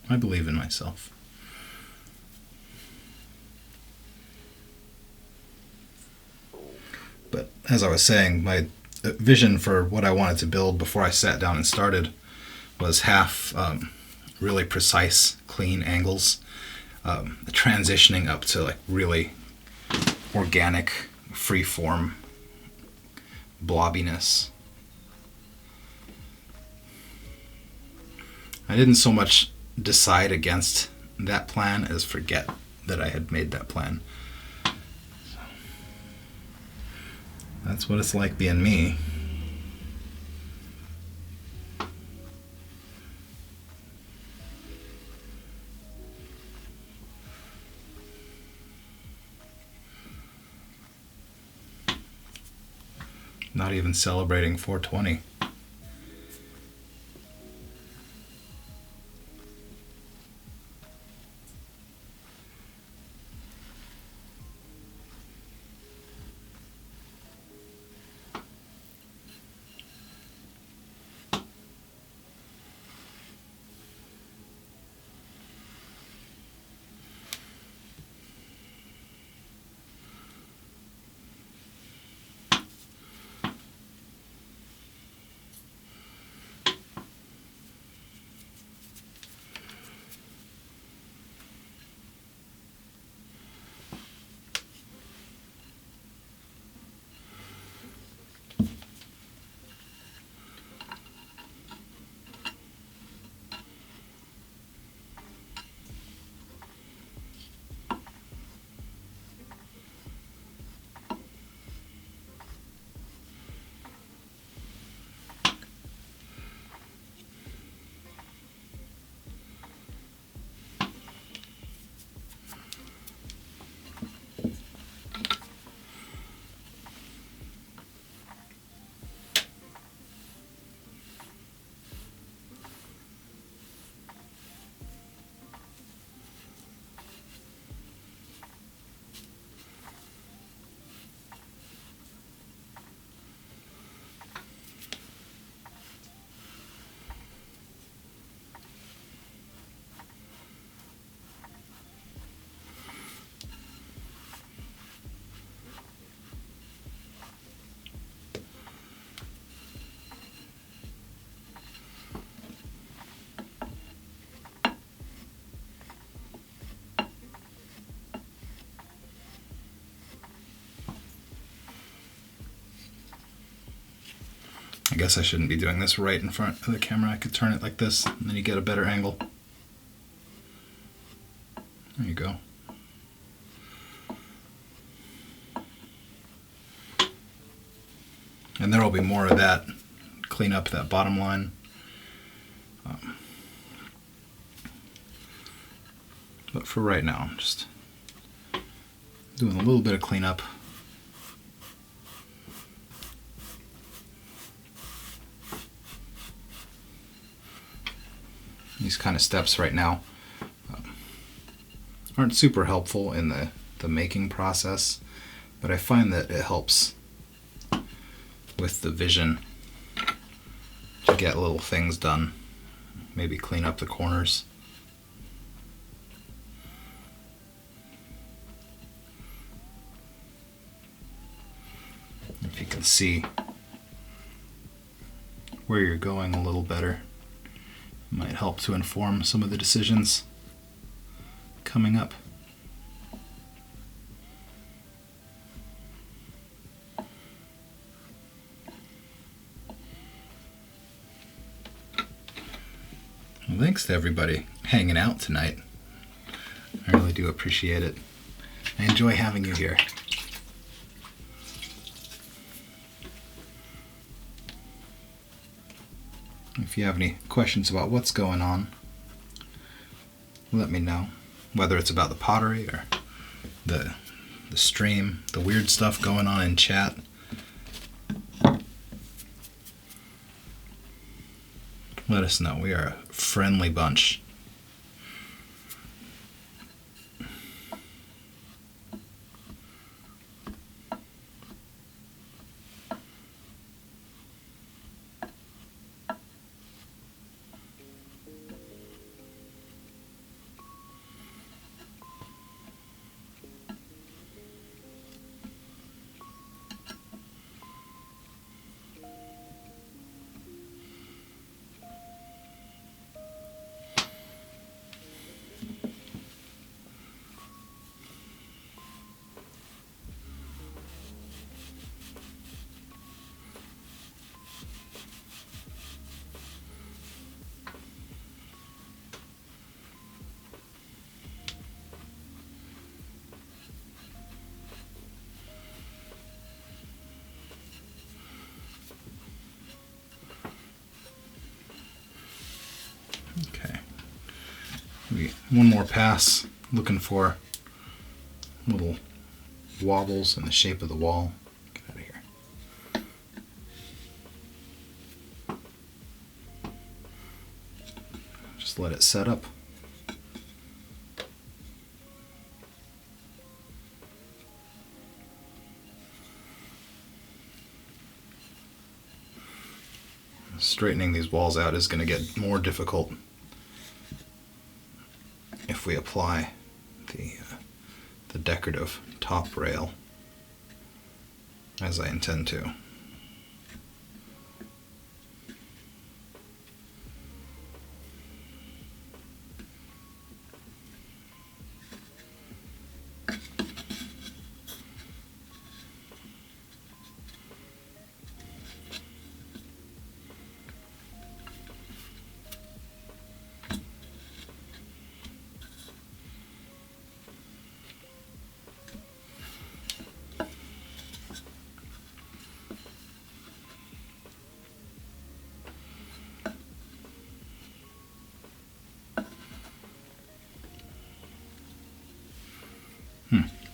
I believe in myself. But as I was saying, my vision for what I wanted to build before I sat down and started was half really precise, clean angles, transitioning up to like really organic, free-form blobbiness. I didn't so much decide against that plan as forget that I had made that plan. So, that's what it's like being me. Not even celebrating 420. I guess I shouldn't be doing this right in front of the camera. I could turn it like this, and then you get a better angle. There you go. And there will be more of that. Clean up that bottom line. But for right now, I'm just doing a little bit of cleanup. These kind of steps right now aren't super helpful in the making process, but I find that it helps with the vision to get little things done. Maybe clean up the corners. If you can see where you're going a little better, might help to inform some of the decisions coming up. Well, thanks to everybody hanging out tonight. I really do appreciate it. I enjoy having you here. If you have any questions about what's going on, let me know. Whether it's about the pottery or the stream, the weird stuff going on in chat. Let us know. We are a friendly bunch. Okay. Maybe one more pass, looking for little wobbles in the shape of the wall. Get out of here. Just let it set up. Straightening these walls out is going to get more difficult if we apply the decorative top rail as I intend to.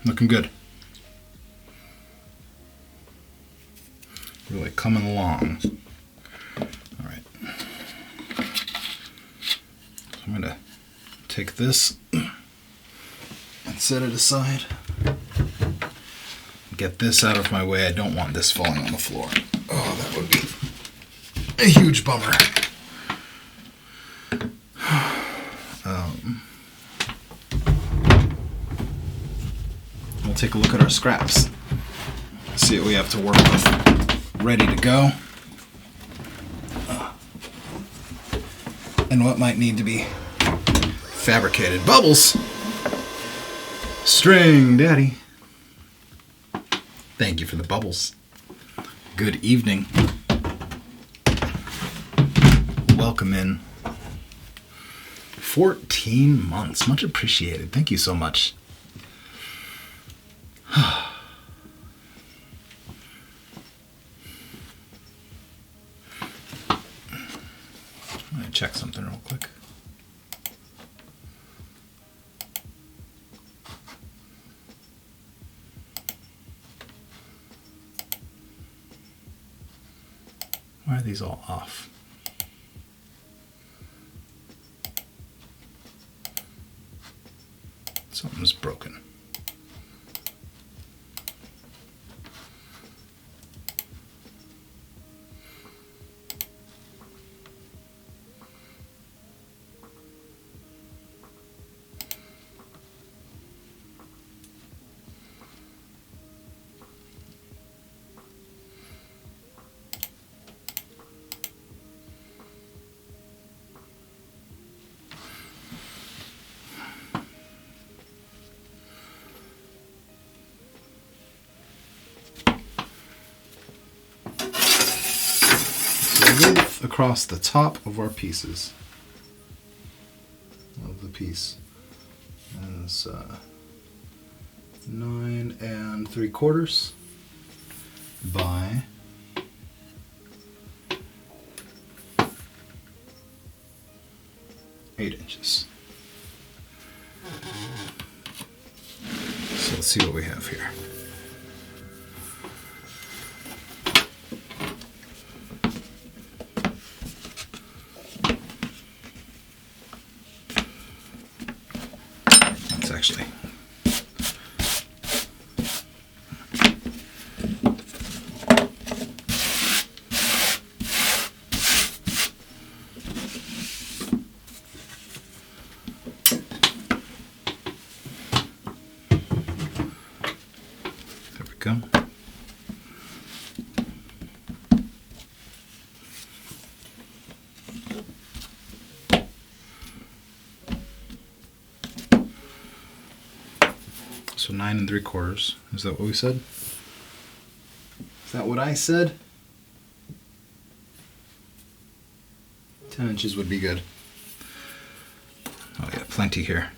Looking good. Really coming along. All right. So I'm going to take this and set it aside. Get this out of my way. I don't want this falling on the floor. Oh, that would be a huge bummer. We'll take a look at our scraps. See what we have to work with. Ready to go. And what might need to be fabricated. Bubbles! String Daddy. Thank you for the bubbles. Good evening. Welcome in. 14 months. Much appreciated. Thank you so much. I'm going to check something real quick. Why are these all off? Something's broken. Width across the top of our pieces of the piece is 9 3/4 by 8 inches. So let's see what we have here. Actually, there we go. So 9 3/4. Is that what we said? Is that what I said? 10 inches would be good. Oh yeah, plenty here.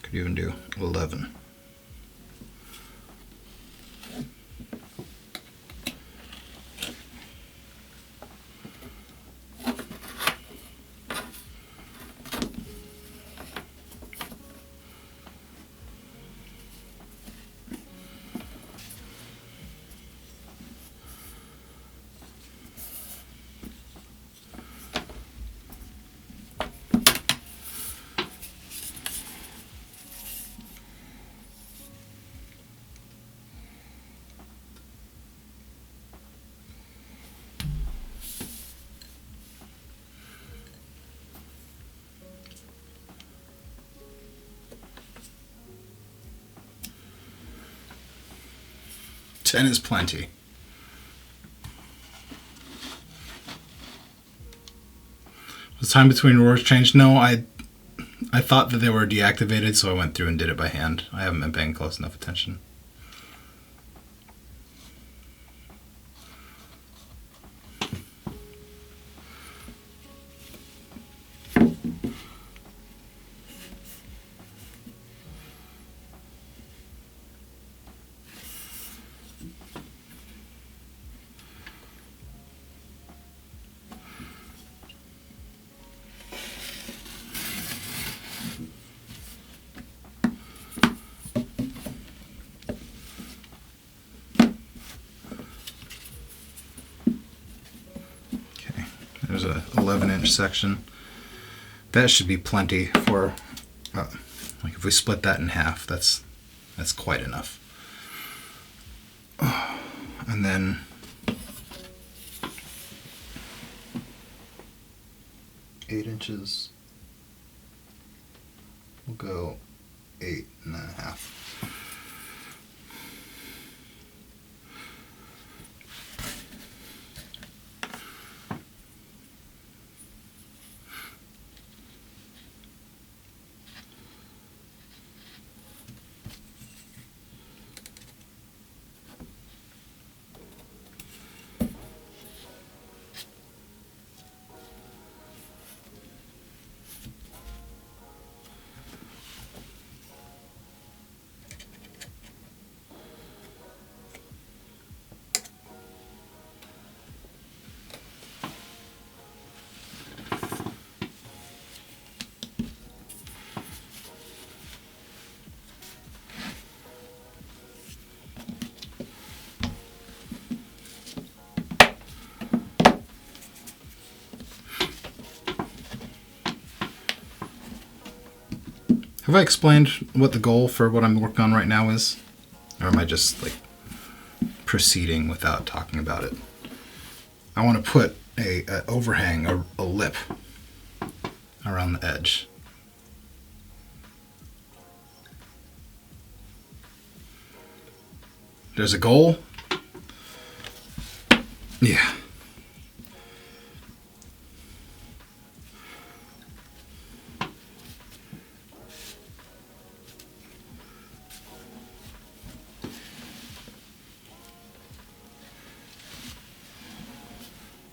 Could even do 11. 10 is plenty. Was time between roars changed? No, I thought that they were deactivated, so I went through and did it by hand. I haven't been paying close enough attention. There's a 11-inch section. That should be plenty for, like if we split that in half, that's quite enough. And then eight inches. We'll go 8.5. Have I explained what the goal for what I'm working on right now is? Or am I just like proceeding without talking about it? I want to put a overhang, a lip around the edge. There's a goal. Yeah.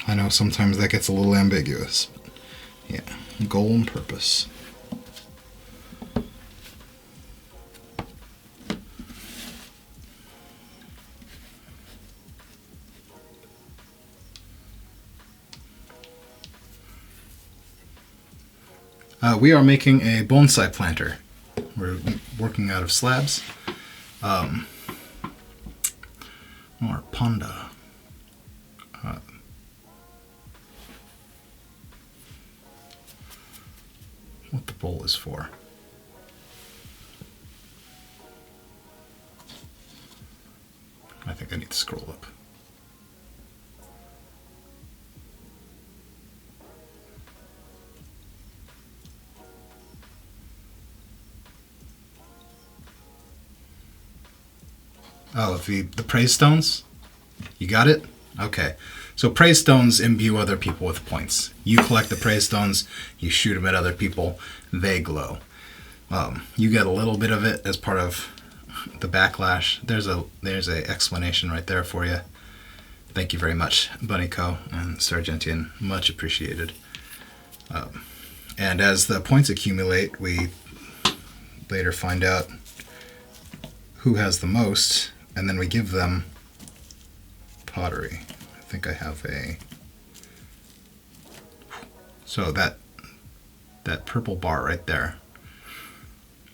I know sometimes that gets a little ambiguous. Yeah, goal and purpose. We are making a bonsai planter. We're working out of slabs. Or ponda. What the bowl is for. I think I need to scroll up. Oh, the praise stones? You got it? Okay. So praise stones imbue other people with points. You collect the praise stones, you shoot them at other people, they glow. You get a little bit of it as part of the backlash. There's a explanation right there for you. Thank you very much, Bunnyco and Sargentian. Much appreciated. And as the points accumulate, we later find out who has the most, and then we give them pottery. I think I have so that purple bar right there,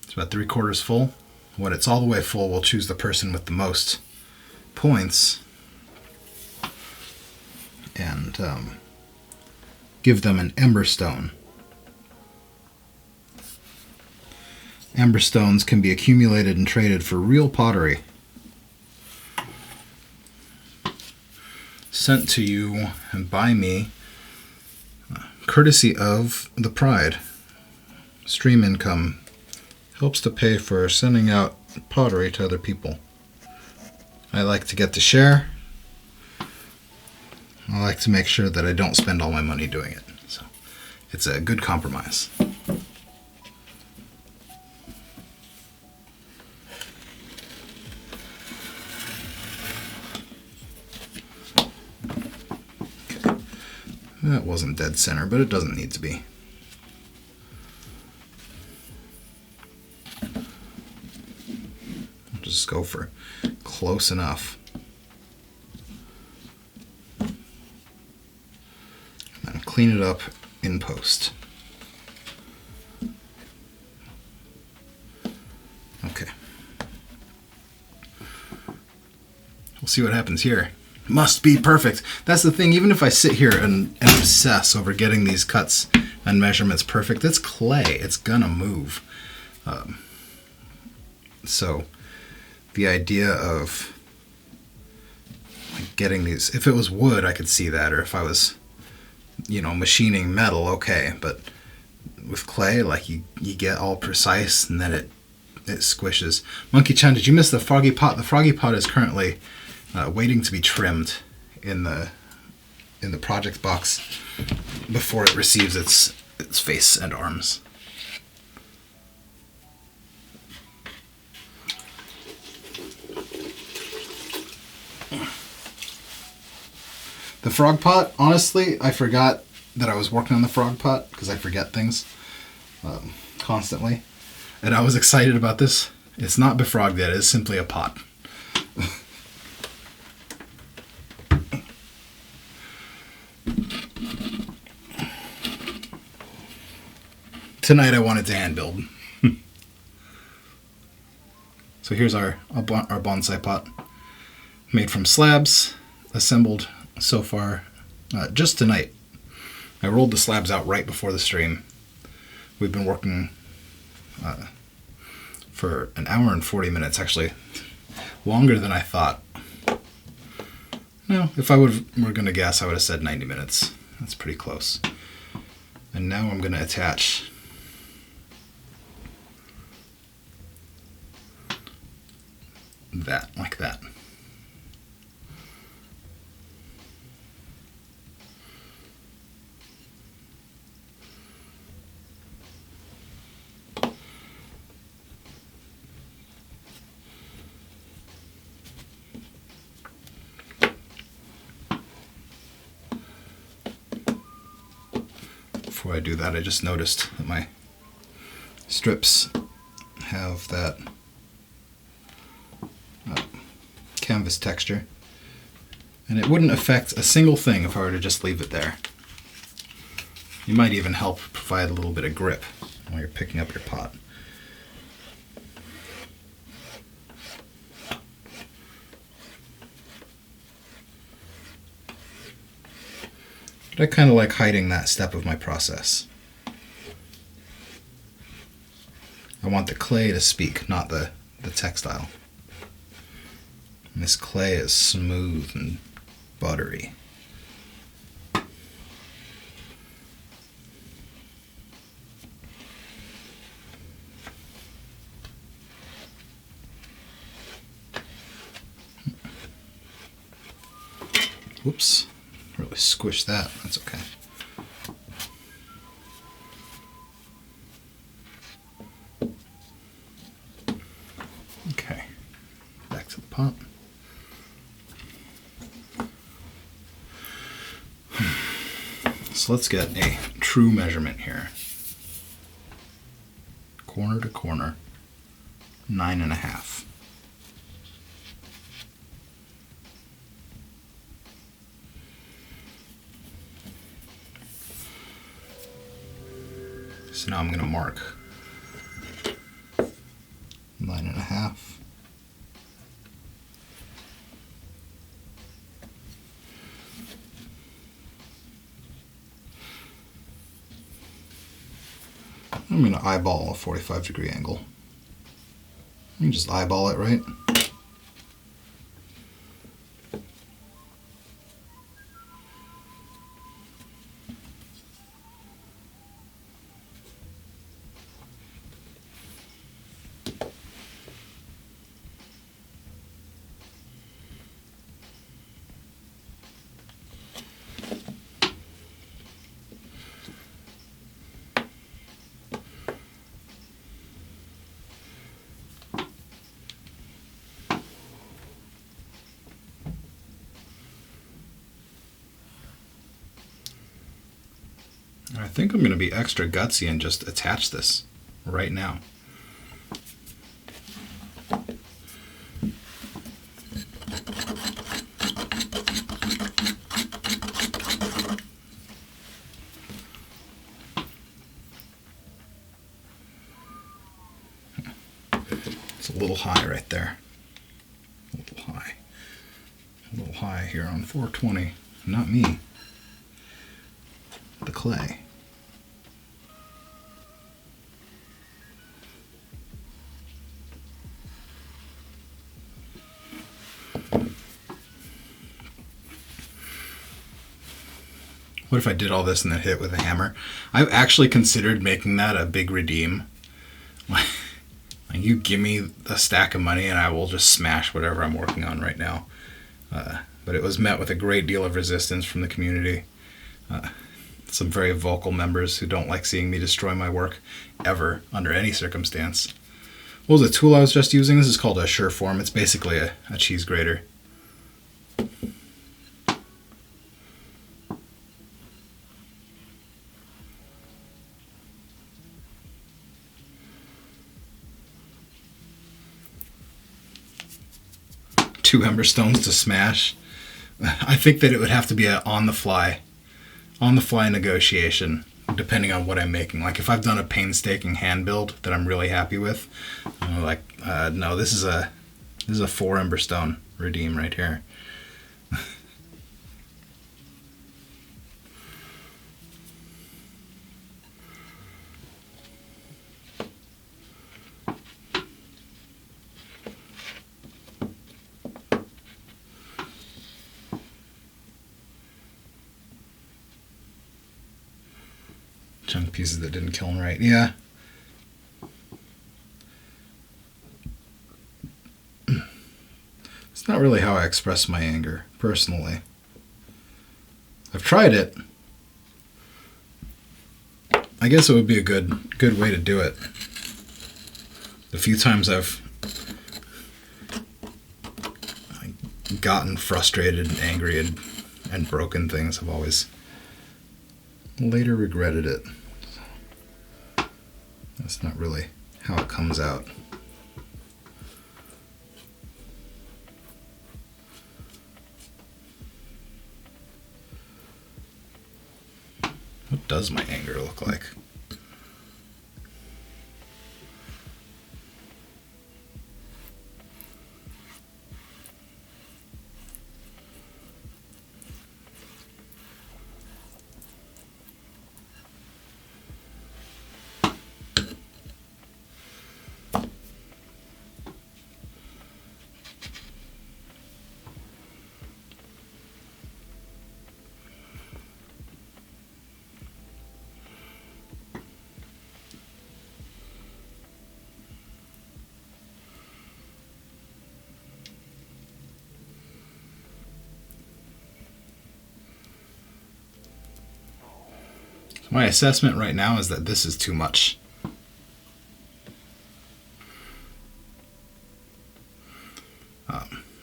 it's about 3/4 full. When it's all the way full, we'll choose the person with the most points and give them an ember stone. Ember stones can be accumulated and traded for real pottery. Sent to you and by me, courtesy of the Pride. Stream income helps to pay for sending out pottery to other people. I like to get to share. I like to make sure that I don't spend all my money doing it. So it's a good compromise. That wasn't dead center, but it doesn't need to be. I'll just go for close enough. And then clean it up in post. Okay. We'll see what happens here. Must be perfect. That's the thing, even if I sit here and obsess over getting these cuts and measurements perfect, it's clay. It's gonna move. So the idea of like getting these, if it was wood, I could see that, or if I was, machining metal, okay, but with clay, like you get all precise and then it squishes. Monkey Chan, did you miss the froggy pot? The froggy pot is currently waiting to be trimmed in the project box before it receives its face and arms. The frog pot, honestly, I forgot that I was working on the frog pot because I forget things constantly. And I was excited about this. It's not befrogged yet, it's simply a pot. Tonight I wanted to hand build. So here's our bonsai pot. Made from slabs, assembled so far just tonight. I rolled the slabs out right before the stream. We've been working for an hour and 40 minutes, actually. Longer than I thought. No, if I were going to guess, I would have said 90 minutes. That's pretty close. And now I'm going to attach that, like that. Before I do that, I just noticed that my strips have that canvas texture, and it wouldn't affect a single thing if I were to just leave it there. You might even help provide a little bit of grip while you're picking up your pot. But I kind of like hiding that step of my process. I want the clay to speak, not the textile. And this clay is smooth and buttery. Whoops, really squished that. That's okay. Okay, back to the pot. So let's get a true measurement here. Corner to corner, 9.5. So now I'm going to mark 9.5. I'm going to eyeball a 45-degree angle. You can just eyeball it, right? I think I'm going to be extra gutsy and just attach this right now. It's a little high right there. A little high. A little high here on 420. Not me. The clay. What if I did all this and then hit with a hammer? I've actually considered making that a big redeem. Like, you give me a stack of money and I will just smash whatever I'm working on right now. But it was met with a great deal of resistance from the community. Some very vocal members who don't like seeing me destroy my work ever, under any circumstance. What was the tool I was just using? This is called a Sureform. It's basically a cheese grater. Two ember stones to smash. I think that it would have to be an on-the-fly negotiation, depending on what I'm making. Like if I've done a painstaking hand build that I'm really happy with, I'm like, no, this is a 4 ember stone redeem right here. Chunk pieces that didn't kiln right. Yeah. It's not really how I express my anger, personally. I've tried it. I guess it would be a good way to do it. The few times I've gotten frustrated and angry and broken things, I've always later regretted it. That's not really how it comes out. What does my anger look like? My assessment right now is that this is too much.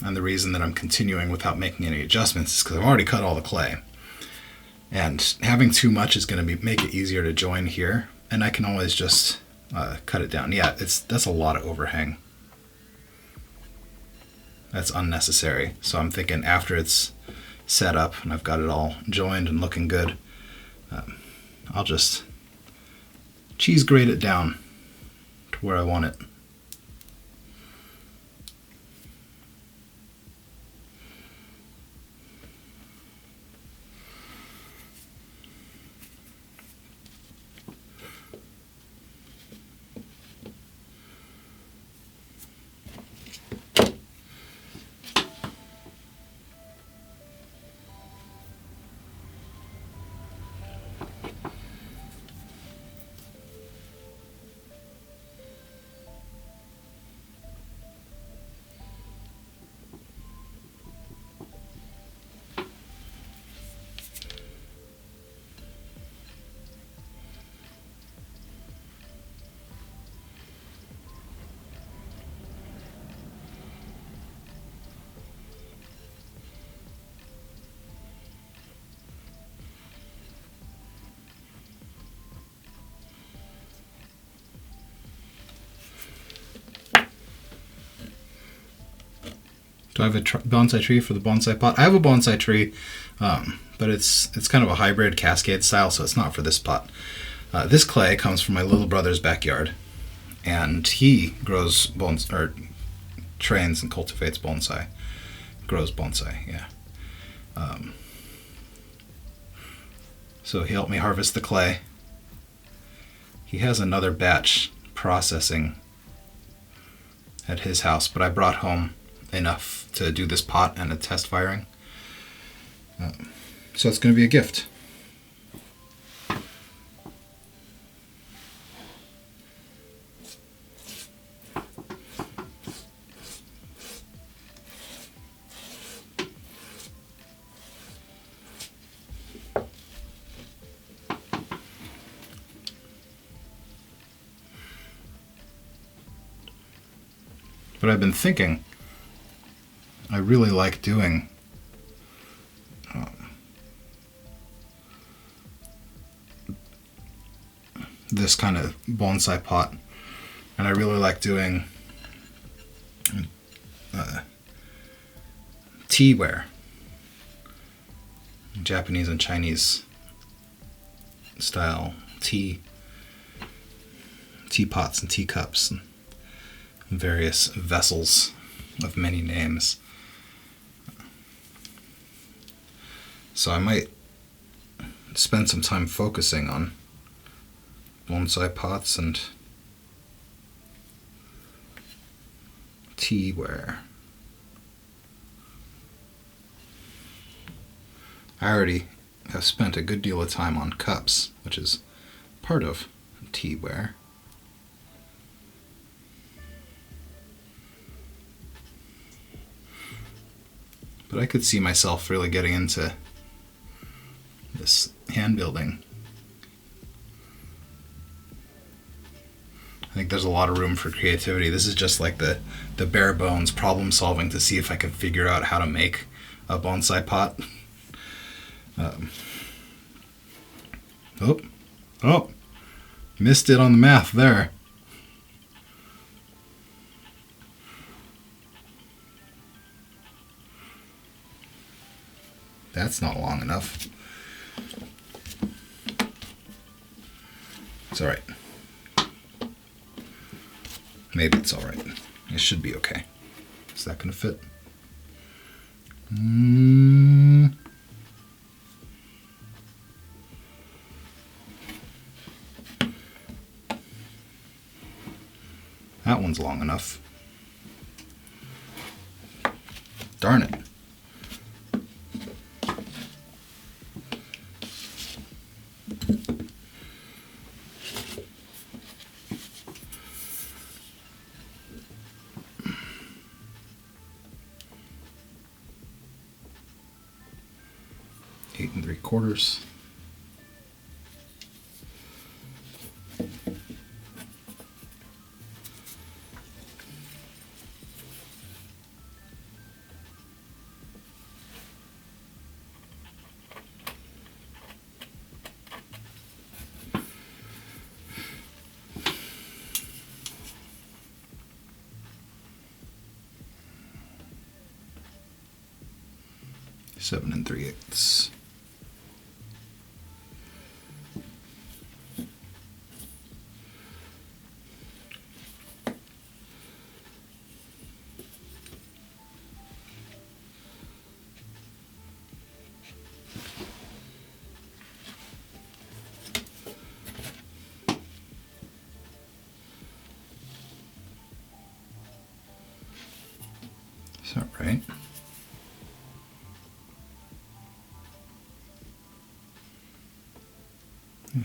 And the reason that I'm continuing without making any adjustments is because I've already cut all the clay. And having too much is going to make it easier to join here. And I can always just cut it down. Yeah, that's a lot of overhang. That's unnecessary. So I'm thinking after it's set up and I've got it all joined and looking good, I'll just cheese grate it down to where I want it. Do I have a bonsai tree for the bonsai pot? I have a bonsai tree, but it's kind of a hybrid cascade style, so it's not for this pot. This clay comes from my little brother's backyard, and he grows trains and cultivates bonsai. Grows bonsai, yeah. So he helped me harvest the clay. He has another batch processing at his house, but I brought home enough to do this pot and a test firing. So it's going to be a gift. But I've been thinking, I really like doing this kind of bonsai pot, and I really like doing teaware, Japanese and Chinese style teapots and teacups and various vessels of many names. So I might spend some time focusing on bonsai pots and teaware. I already have spent a good deal of time on cups, which is part of teaware. But I could see myself really getting into this hand building. I think there's a lot of room for creativity. This is just like the bare bones problem solving to see if I can figure out how to make a bonsai pot. Missed it on the math there. That's not long enough. It's alright. Maybe it's alright. It should be okay. Is that going to fit? That one's long enough. Darn it. Eight and 3/4. Seven and 3/8. Is that right? Yeah.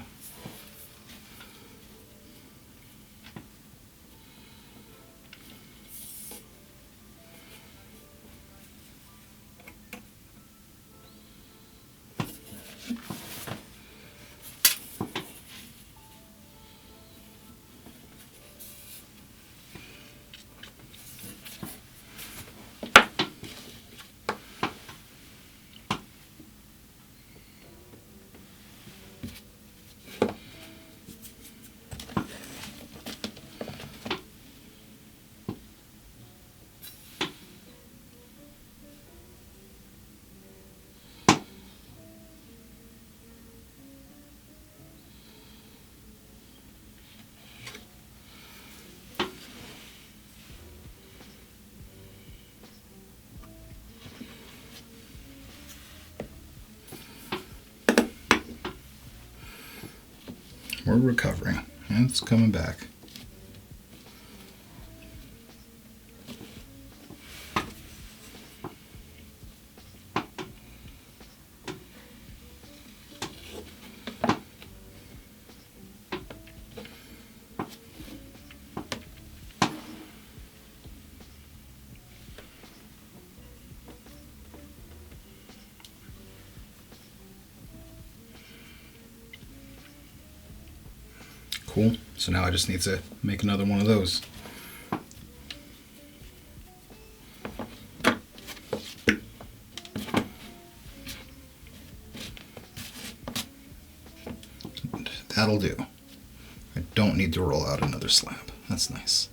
We're recovering. And it's coming back. Cool. So now I just need to make another one of those. That'll do. I don't need to roll out another slab. That's nice.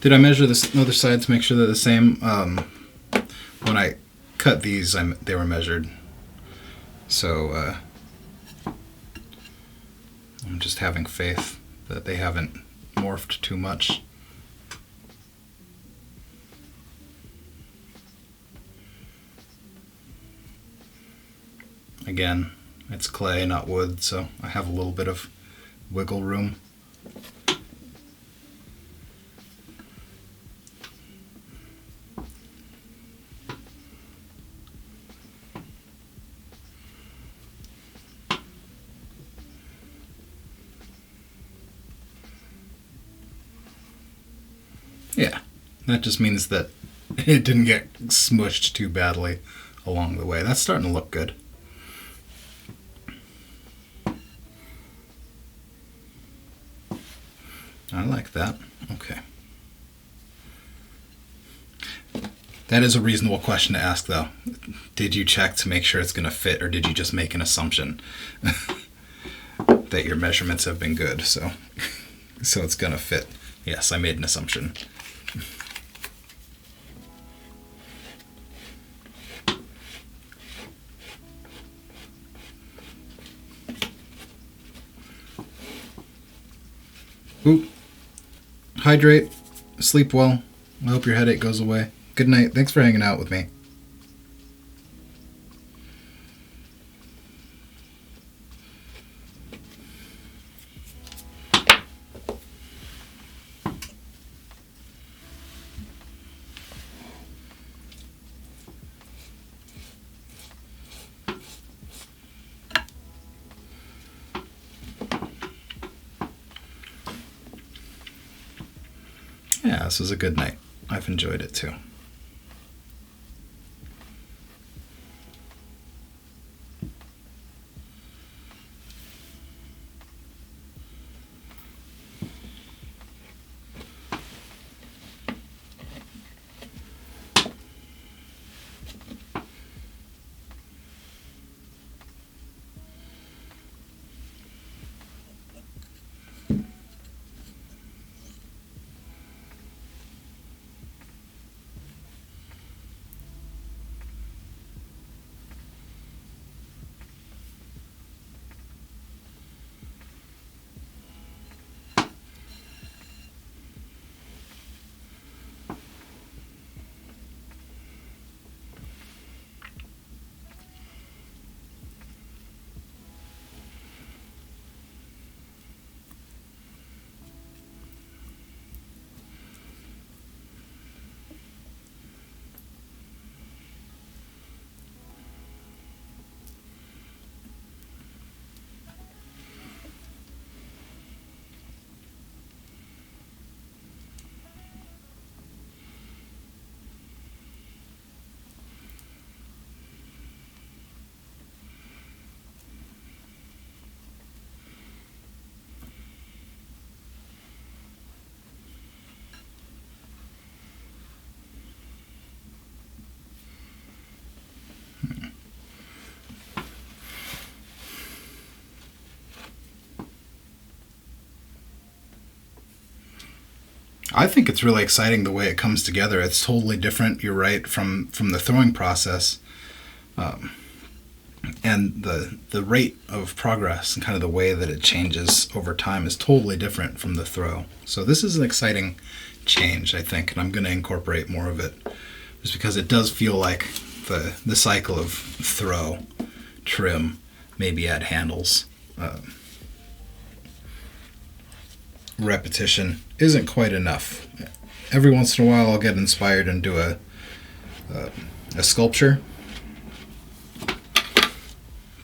Did I measure this other side to make sure they're the same? When I cut these, they were measured. So I'm just having faith that they haven't morphed too much. Again, it's clay, not wood, so I have a little bit of wiggle room. Yeah, that just means that it didn't get smushed too badly along the way. That's starting to look good. I like that. Okay. That is a reasonable question to ask, though. Did you check to make sure it's going to fit, or did you just make an assumption that your measurements have been good, so it's going to fit? Yes, I made an assumption. Ooh. Hydrate. Sleep well. I hope your headache goes away. Good night. Thanks for hanging out with me. Yeah, this was a good night. I've enjoyed it too. I think it's really exciting the way it comes together. It's totally different, you're right, from the throwing process. And the rate of progress and kind of the way that it changes over time is totally different from the throw. So this is an exciting change, I think, and I'm going to incorporate more of it just because it does feel like the cycle of throw, trim, maybe add handles. Repetition isn't quite enough. Every once in a while I'll get inspired and do a sculpture,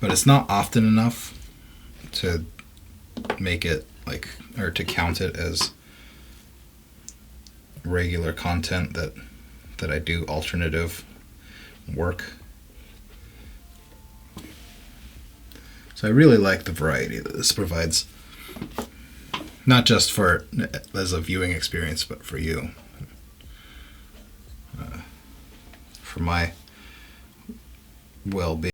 but it's not often enough to make it like, or to count it as regular content that I do alternative work. So I really like the variety that this provides, not just for as a viewing experience, but for you, for my well-being.